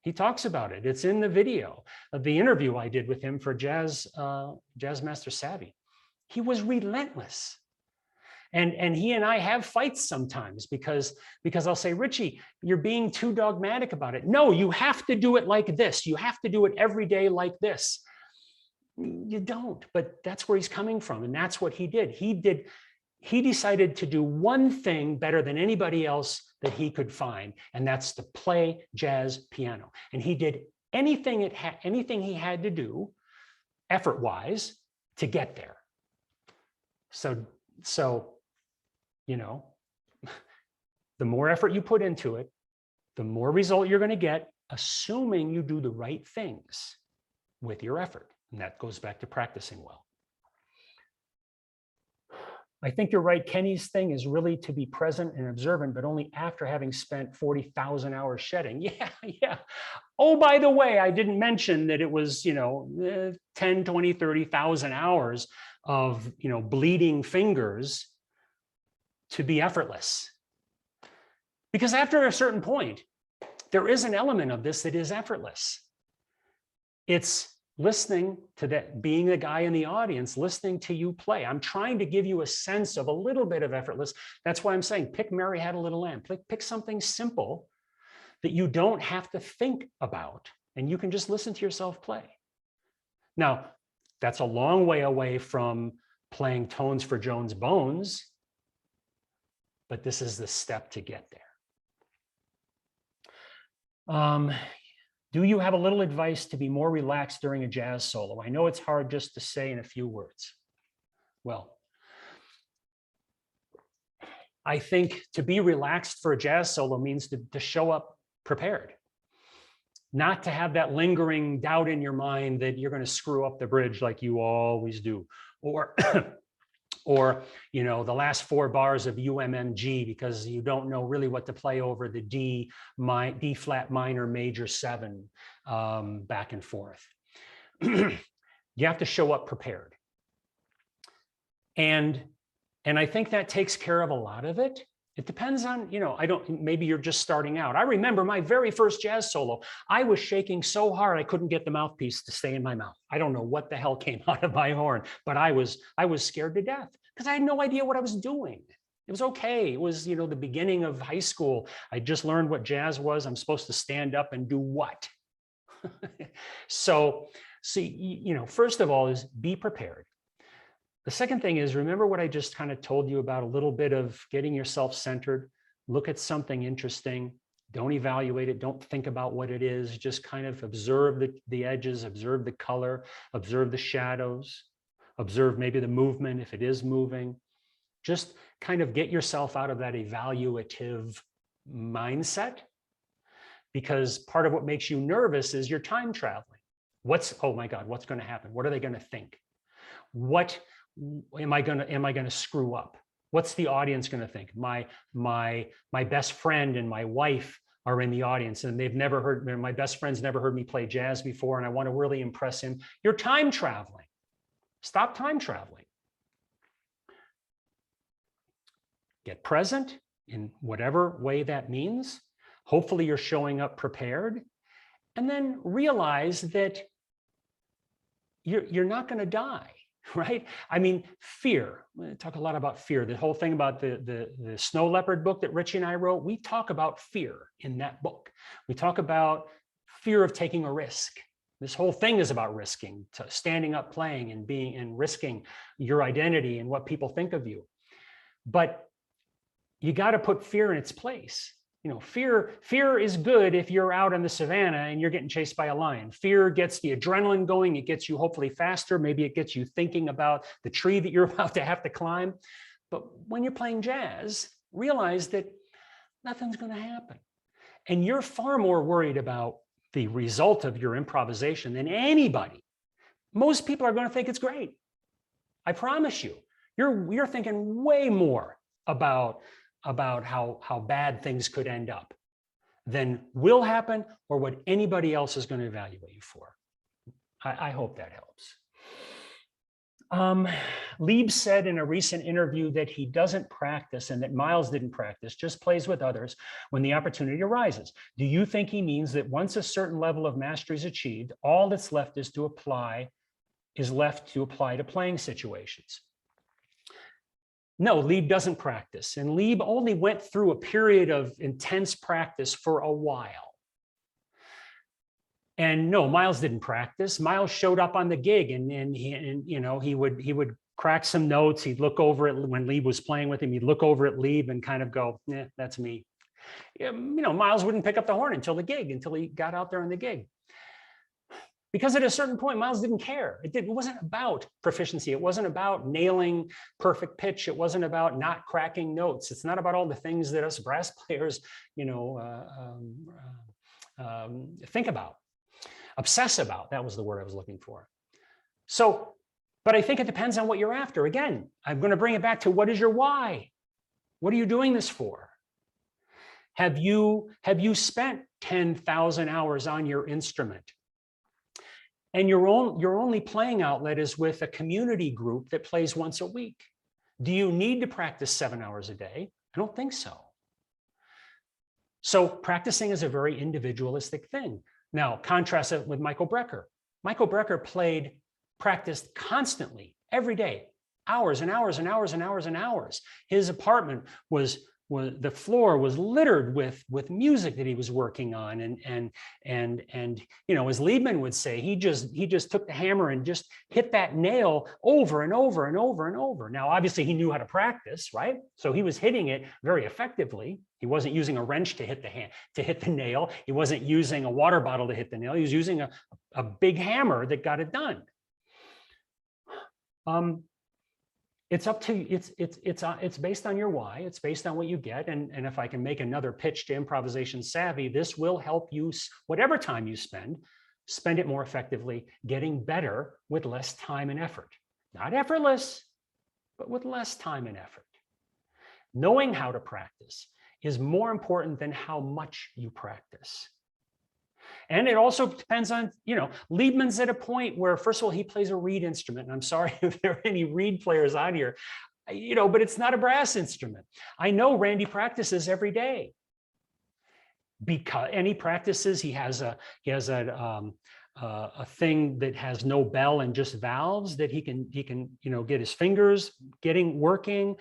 A: He talks about it. It's in the video of the interview I did with him for Jazz Master Savvy. He was relentless. And he and I have fights sometimes because I'll say, Richie, you're being too dogmatic about it. No, you have to do it like this. You have to do it every day like this. You don't, but that's where he's coming from. And that's what he did. He decided to do one thing better than anybody else that he could find, and that's to play jazz piano. And he did anything he had to do, effort-wise, to get there. So the more effort you put into it, the more result you're going to get, assuming you do the right things with your effort. And that goes back to practicing well. I think you're right. Kenny's thing is really to be present and observant, but only after having spent 40,000 hours shedding. Yeah. Oh, by the way, I didn't mention that it was, 10, 20, 30,000 hours of, bleeding fingers to be effortless. Because after a certain point, there is an element of this that is effortless. It's listening to that, being the guy in the audience, listening to you play. I'm trying to give you a sense of a little bit of effortless. That's why I'm saying pick Mary Had a Little Lamb. Pick something simple that you don't have to think about, and you can just listen to yourself play. Now, that's a long way away from playing Tones for Jones Bones, but this is the step to get there. Do you have a little advice to be more relaxed during a jazz solo? I know it's hard just to say in a few words. Well, I think to be relaxed for a jazz solo means to show up prepared, not to have that lingering doubt in your mind that you're going to screw up the bridge like you always do, or or the last 4 bars of UMMG because you don't know really what to play over the D flat minor major 7 back and forth. You have to show up prepared. And I think that takes care of a lot of it. It depends on, maybe you're just starting out. I remember my very first jazz solo. I was shaking so hard I couldn't get the mouthpiece to stay in my mouth. I don't know what the hell came out of my horn, but I was scared to death because I had no idea what I was doing. It was okay. It was, the beginning of high school. I just learned what jazz was. I'm supposed to stand up and do what? So, see, first of all is be prepared. The second thing is, remember what I just kind of told you about, a little bit of getting yourself centered. Look at something interesting. Don't evaluate it. Don't think about what it is. Just kind of observe the edges, observe the color, observe the shadows, observe maybe the movement if it is moving. Just kind of get yourself out of that evaluative mindset, because part of what makes you nervous is you're time traveling. Oh my God, what's going to happen? What are they going to think? What am I going to screw up? What's the audience going to think? My best friend and my wife are in the audience and my best friend's never heard me play jazz before, and I want to really impress him. You're time traveling. Stop time traveling. Get present in whatever way that means. Hopefully you're showing up prepared, and then realize that you're not going to die. Right? I mean, fear. We talk a lot about fear. The whole thing about the Snow Leopard book that Richie and I wrote, we talk about fear in that book. We talk about fear of taking a risk. This whole thing is about risking, standing up, playing, and risking your identity and what people think of you. But you got to put fear in its place. Fear is good if you're out in the savannah and you're getting chased by a lion. Fear gets the adrenaline going. It gets you hopefully faster. Maybe it gets you thinking about the tree that you're about to have to climb. But when you're playing jazz, realize that nothing's going to happen. And you're far more worried about the result of your improvisation than anybody. Most people are going to think it's great. I promise you. You're thinking way more about how bad things could end up than will happen or what anybody else is going to evaluate you for. I hope that helps. Lieb said in a recent interview that he doesn't practice and that Miles didn't practice, just plays with others when the opportunity arises. Do you think he means that once a certain level of mastery is achieved, all that's left is left to apply to playing situations? No, Lieb doesn't practice. And Lieb only went through a period of intense practice for a while. And no, Miles didn't practice. Miles showed up on the gig and he would crack some notes. He'd look over it when Lieb was playing with him. He'd look over at Lieb and kind of go, that's me. Miles wouldn't pick up the horn until he got out there on the gig. Because at a certain point, Miles didn't care. It wasn't about proficiency. It wasn't about nailing perfect pitch. It wasn't about not cracking notes. It's not about all the things that us brass players, think about, obsess about. That was the word I was looking for. So, but I think it depends on what you're after. Again, I'm going to bring it back to what is your why? What are you doing this for? Have you spent 10,000 hours on your instrument? And your only playing outlet is with a community group that plays once a week. Do you need to practice 7 hours a day? I don't think so. So practicing is a very individualistic thing. Now, contrast it with Michael Brecker. Michael Brecker practiced constantly, every day, hours and hours and hours and hours and hours. His apartment the floor was littered with music that he was working on, and as Liebman would say, he just took the hammer and just hit that nail over and over and over and over. Now, obviously, he knew how to practice, right? So he was hitting it very effectively. He wasn't using a wrench to hit the nail. He wasn't using a water bottle to hit the nail. He was using a big hammer that got it done. It's up to it's based on your why. It's based on what you get. And if I can make another pitch to Improvisation Savvy, this will help you, whatever time you spend it more effectively, getting better with less time and effort. Not effortless, but with less time and effort. Knowing how to practice is more important than how much you practice. And it also depends on, Liebman's at a point where, first of all, he plays a reed instrument. And I'm sorry if there are any reed players on here, but it's not a brass instrument. I know Randy practices every day. And he practices, he has a thing that has no bell and just valves that he can get his fingers working.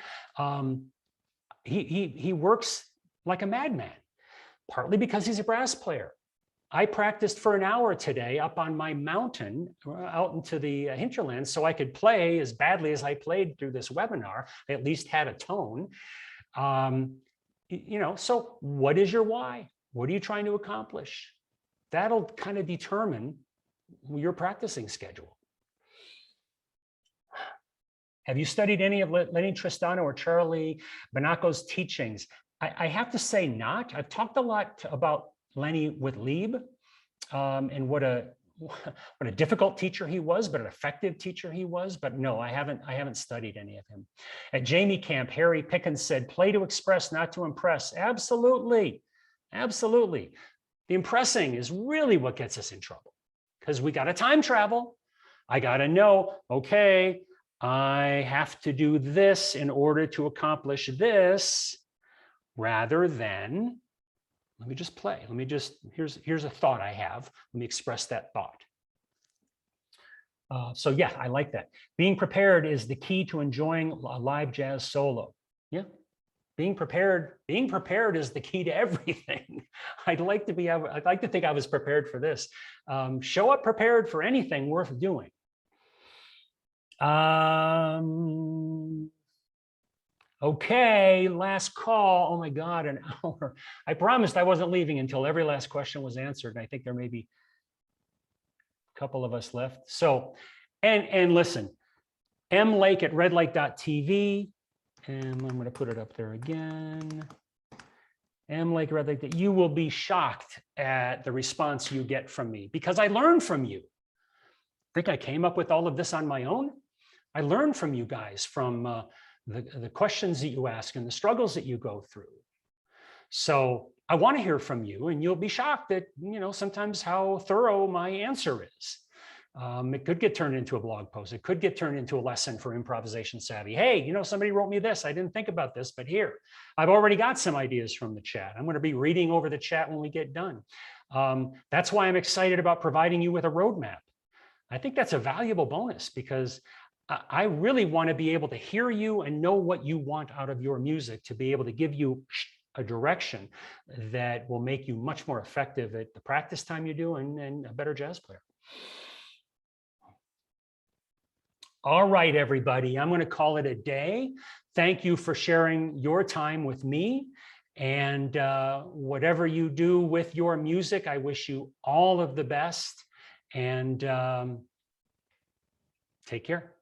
A: He works like a madman, partly because he's a brass player. I practiced for an hour today up on my mountain out into the hinterlands so I could play as badly as I played through this webinar. I at least had a tone. So what is your why? What are you trying to accomplish? That'll kind of determine your practicing schedule. Have you studied any of Lenny Tristano or Charlie Banaco's teachings? I have to say not. I've talked a lot about Lenny with Lieb and what a difficult teacher he was, but an effective teacher he was. But no, I haven't studied any of him. At Jamie Camp, Harry Pickens said, "Play to express, not to impress." Absolutely, absolutely. The impressing is really what gets us in trouble, because we got to time travel. I got to know, okay, I have to do this in order to accomplish this, rather than, let me just play. Here's a thought I have. Let me express that thought. So yeah, I like that. Being prepared is the key to enjoying a live jazz solo. Yeah, being prepared is the key to everything. I'd like to think I was prepared for this. Show up prepared for anything worth doing. Okay, last call. Oh my God, an hour. I promised I wasn't leaving until every last question was answered. And I think there may be a couple of us left. So, and listen, mlake@redlight.tv, and I'm going to put it up there again. mlake@redlight. You will be shocked at the response you get from me, because I learn from you. I think I came up with all of this on my own. I learned from you guys, from the questions that you ask and the struggles that you go through. So I want to hear from you, and you'll be shocked at, sometimes how thorough my answer is. It could get turned into a blog post. It could get turned into a lesson for Improvisation Savvy. Hey, somebody wrote me this. I didn't think about this, but here, I've already got some ideas from the chat. I'm going to be reading over the chat when we get done. That's why I'm excited about providing you with a roadmap. I think that's a valuable bonus, because I really want to be able to hear you and know what you want out of your music, to be able to give you a direction that will make you much more effective at the practice time you do, and a better jazz player. All right, everybody, I'm going to call it a day. Thank you for sharing your time with me. And whatever you do with your music, I wish you all of the best. And take care.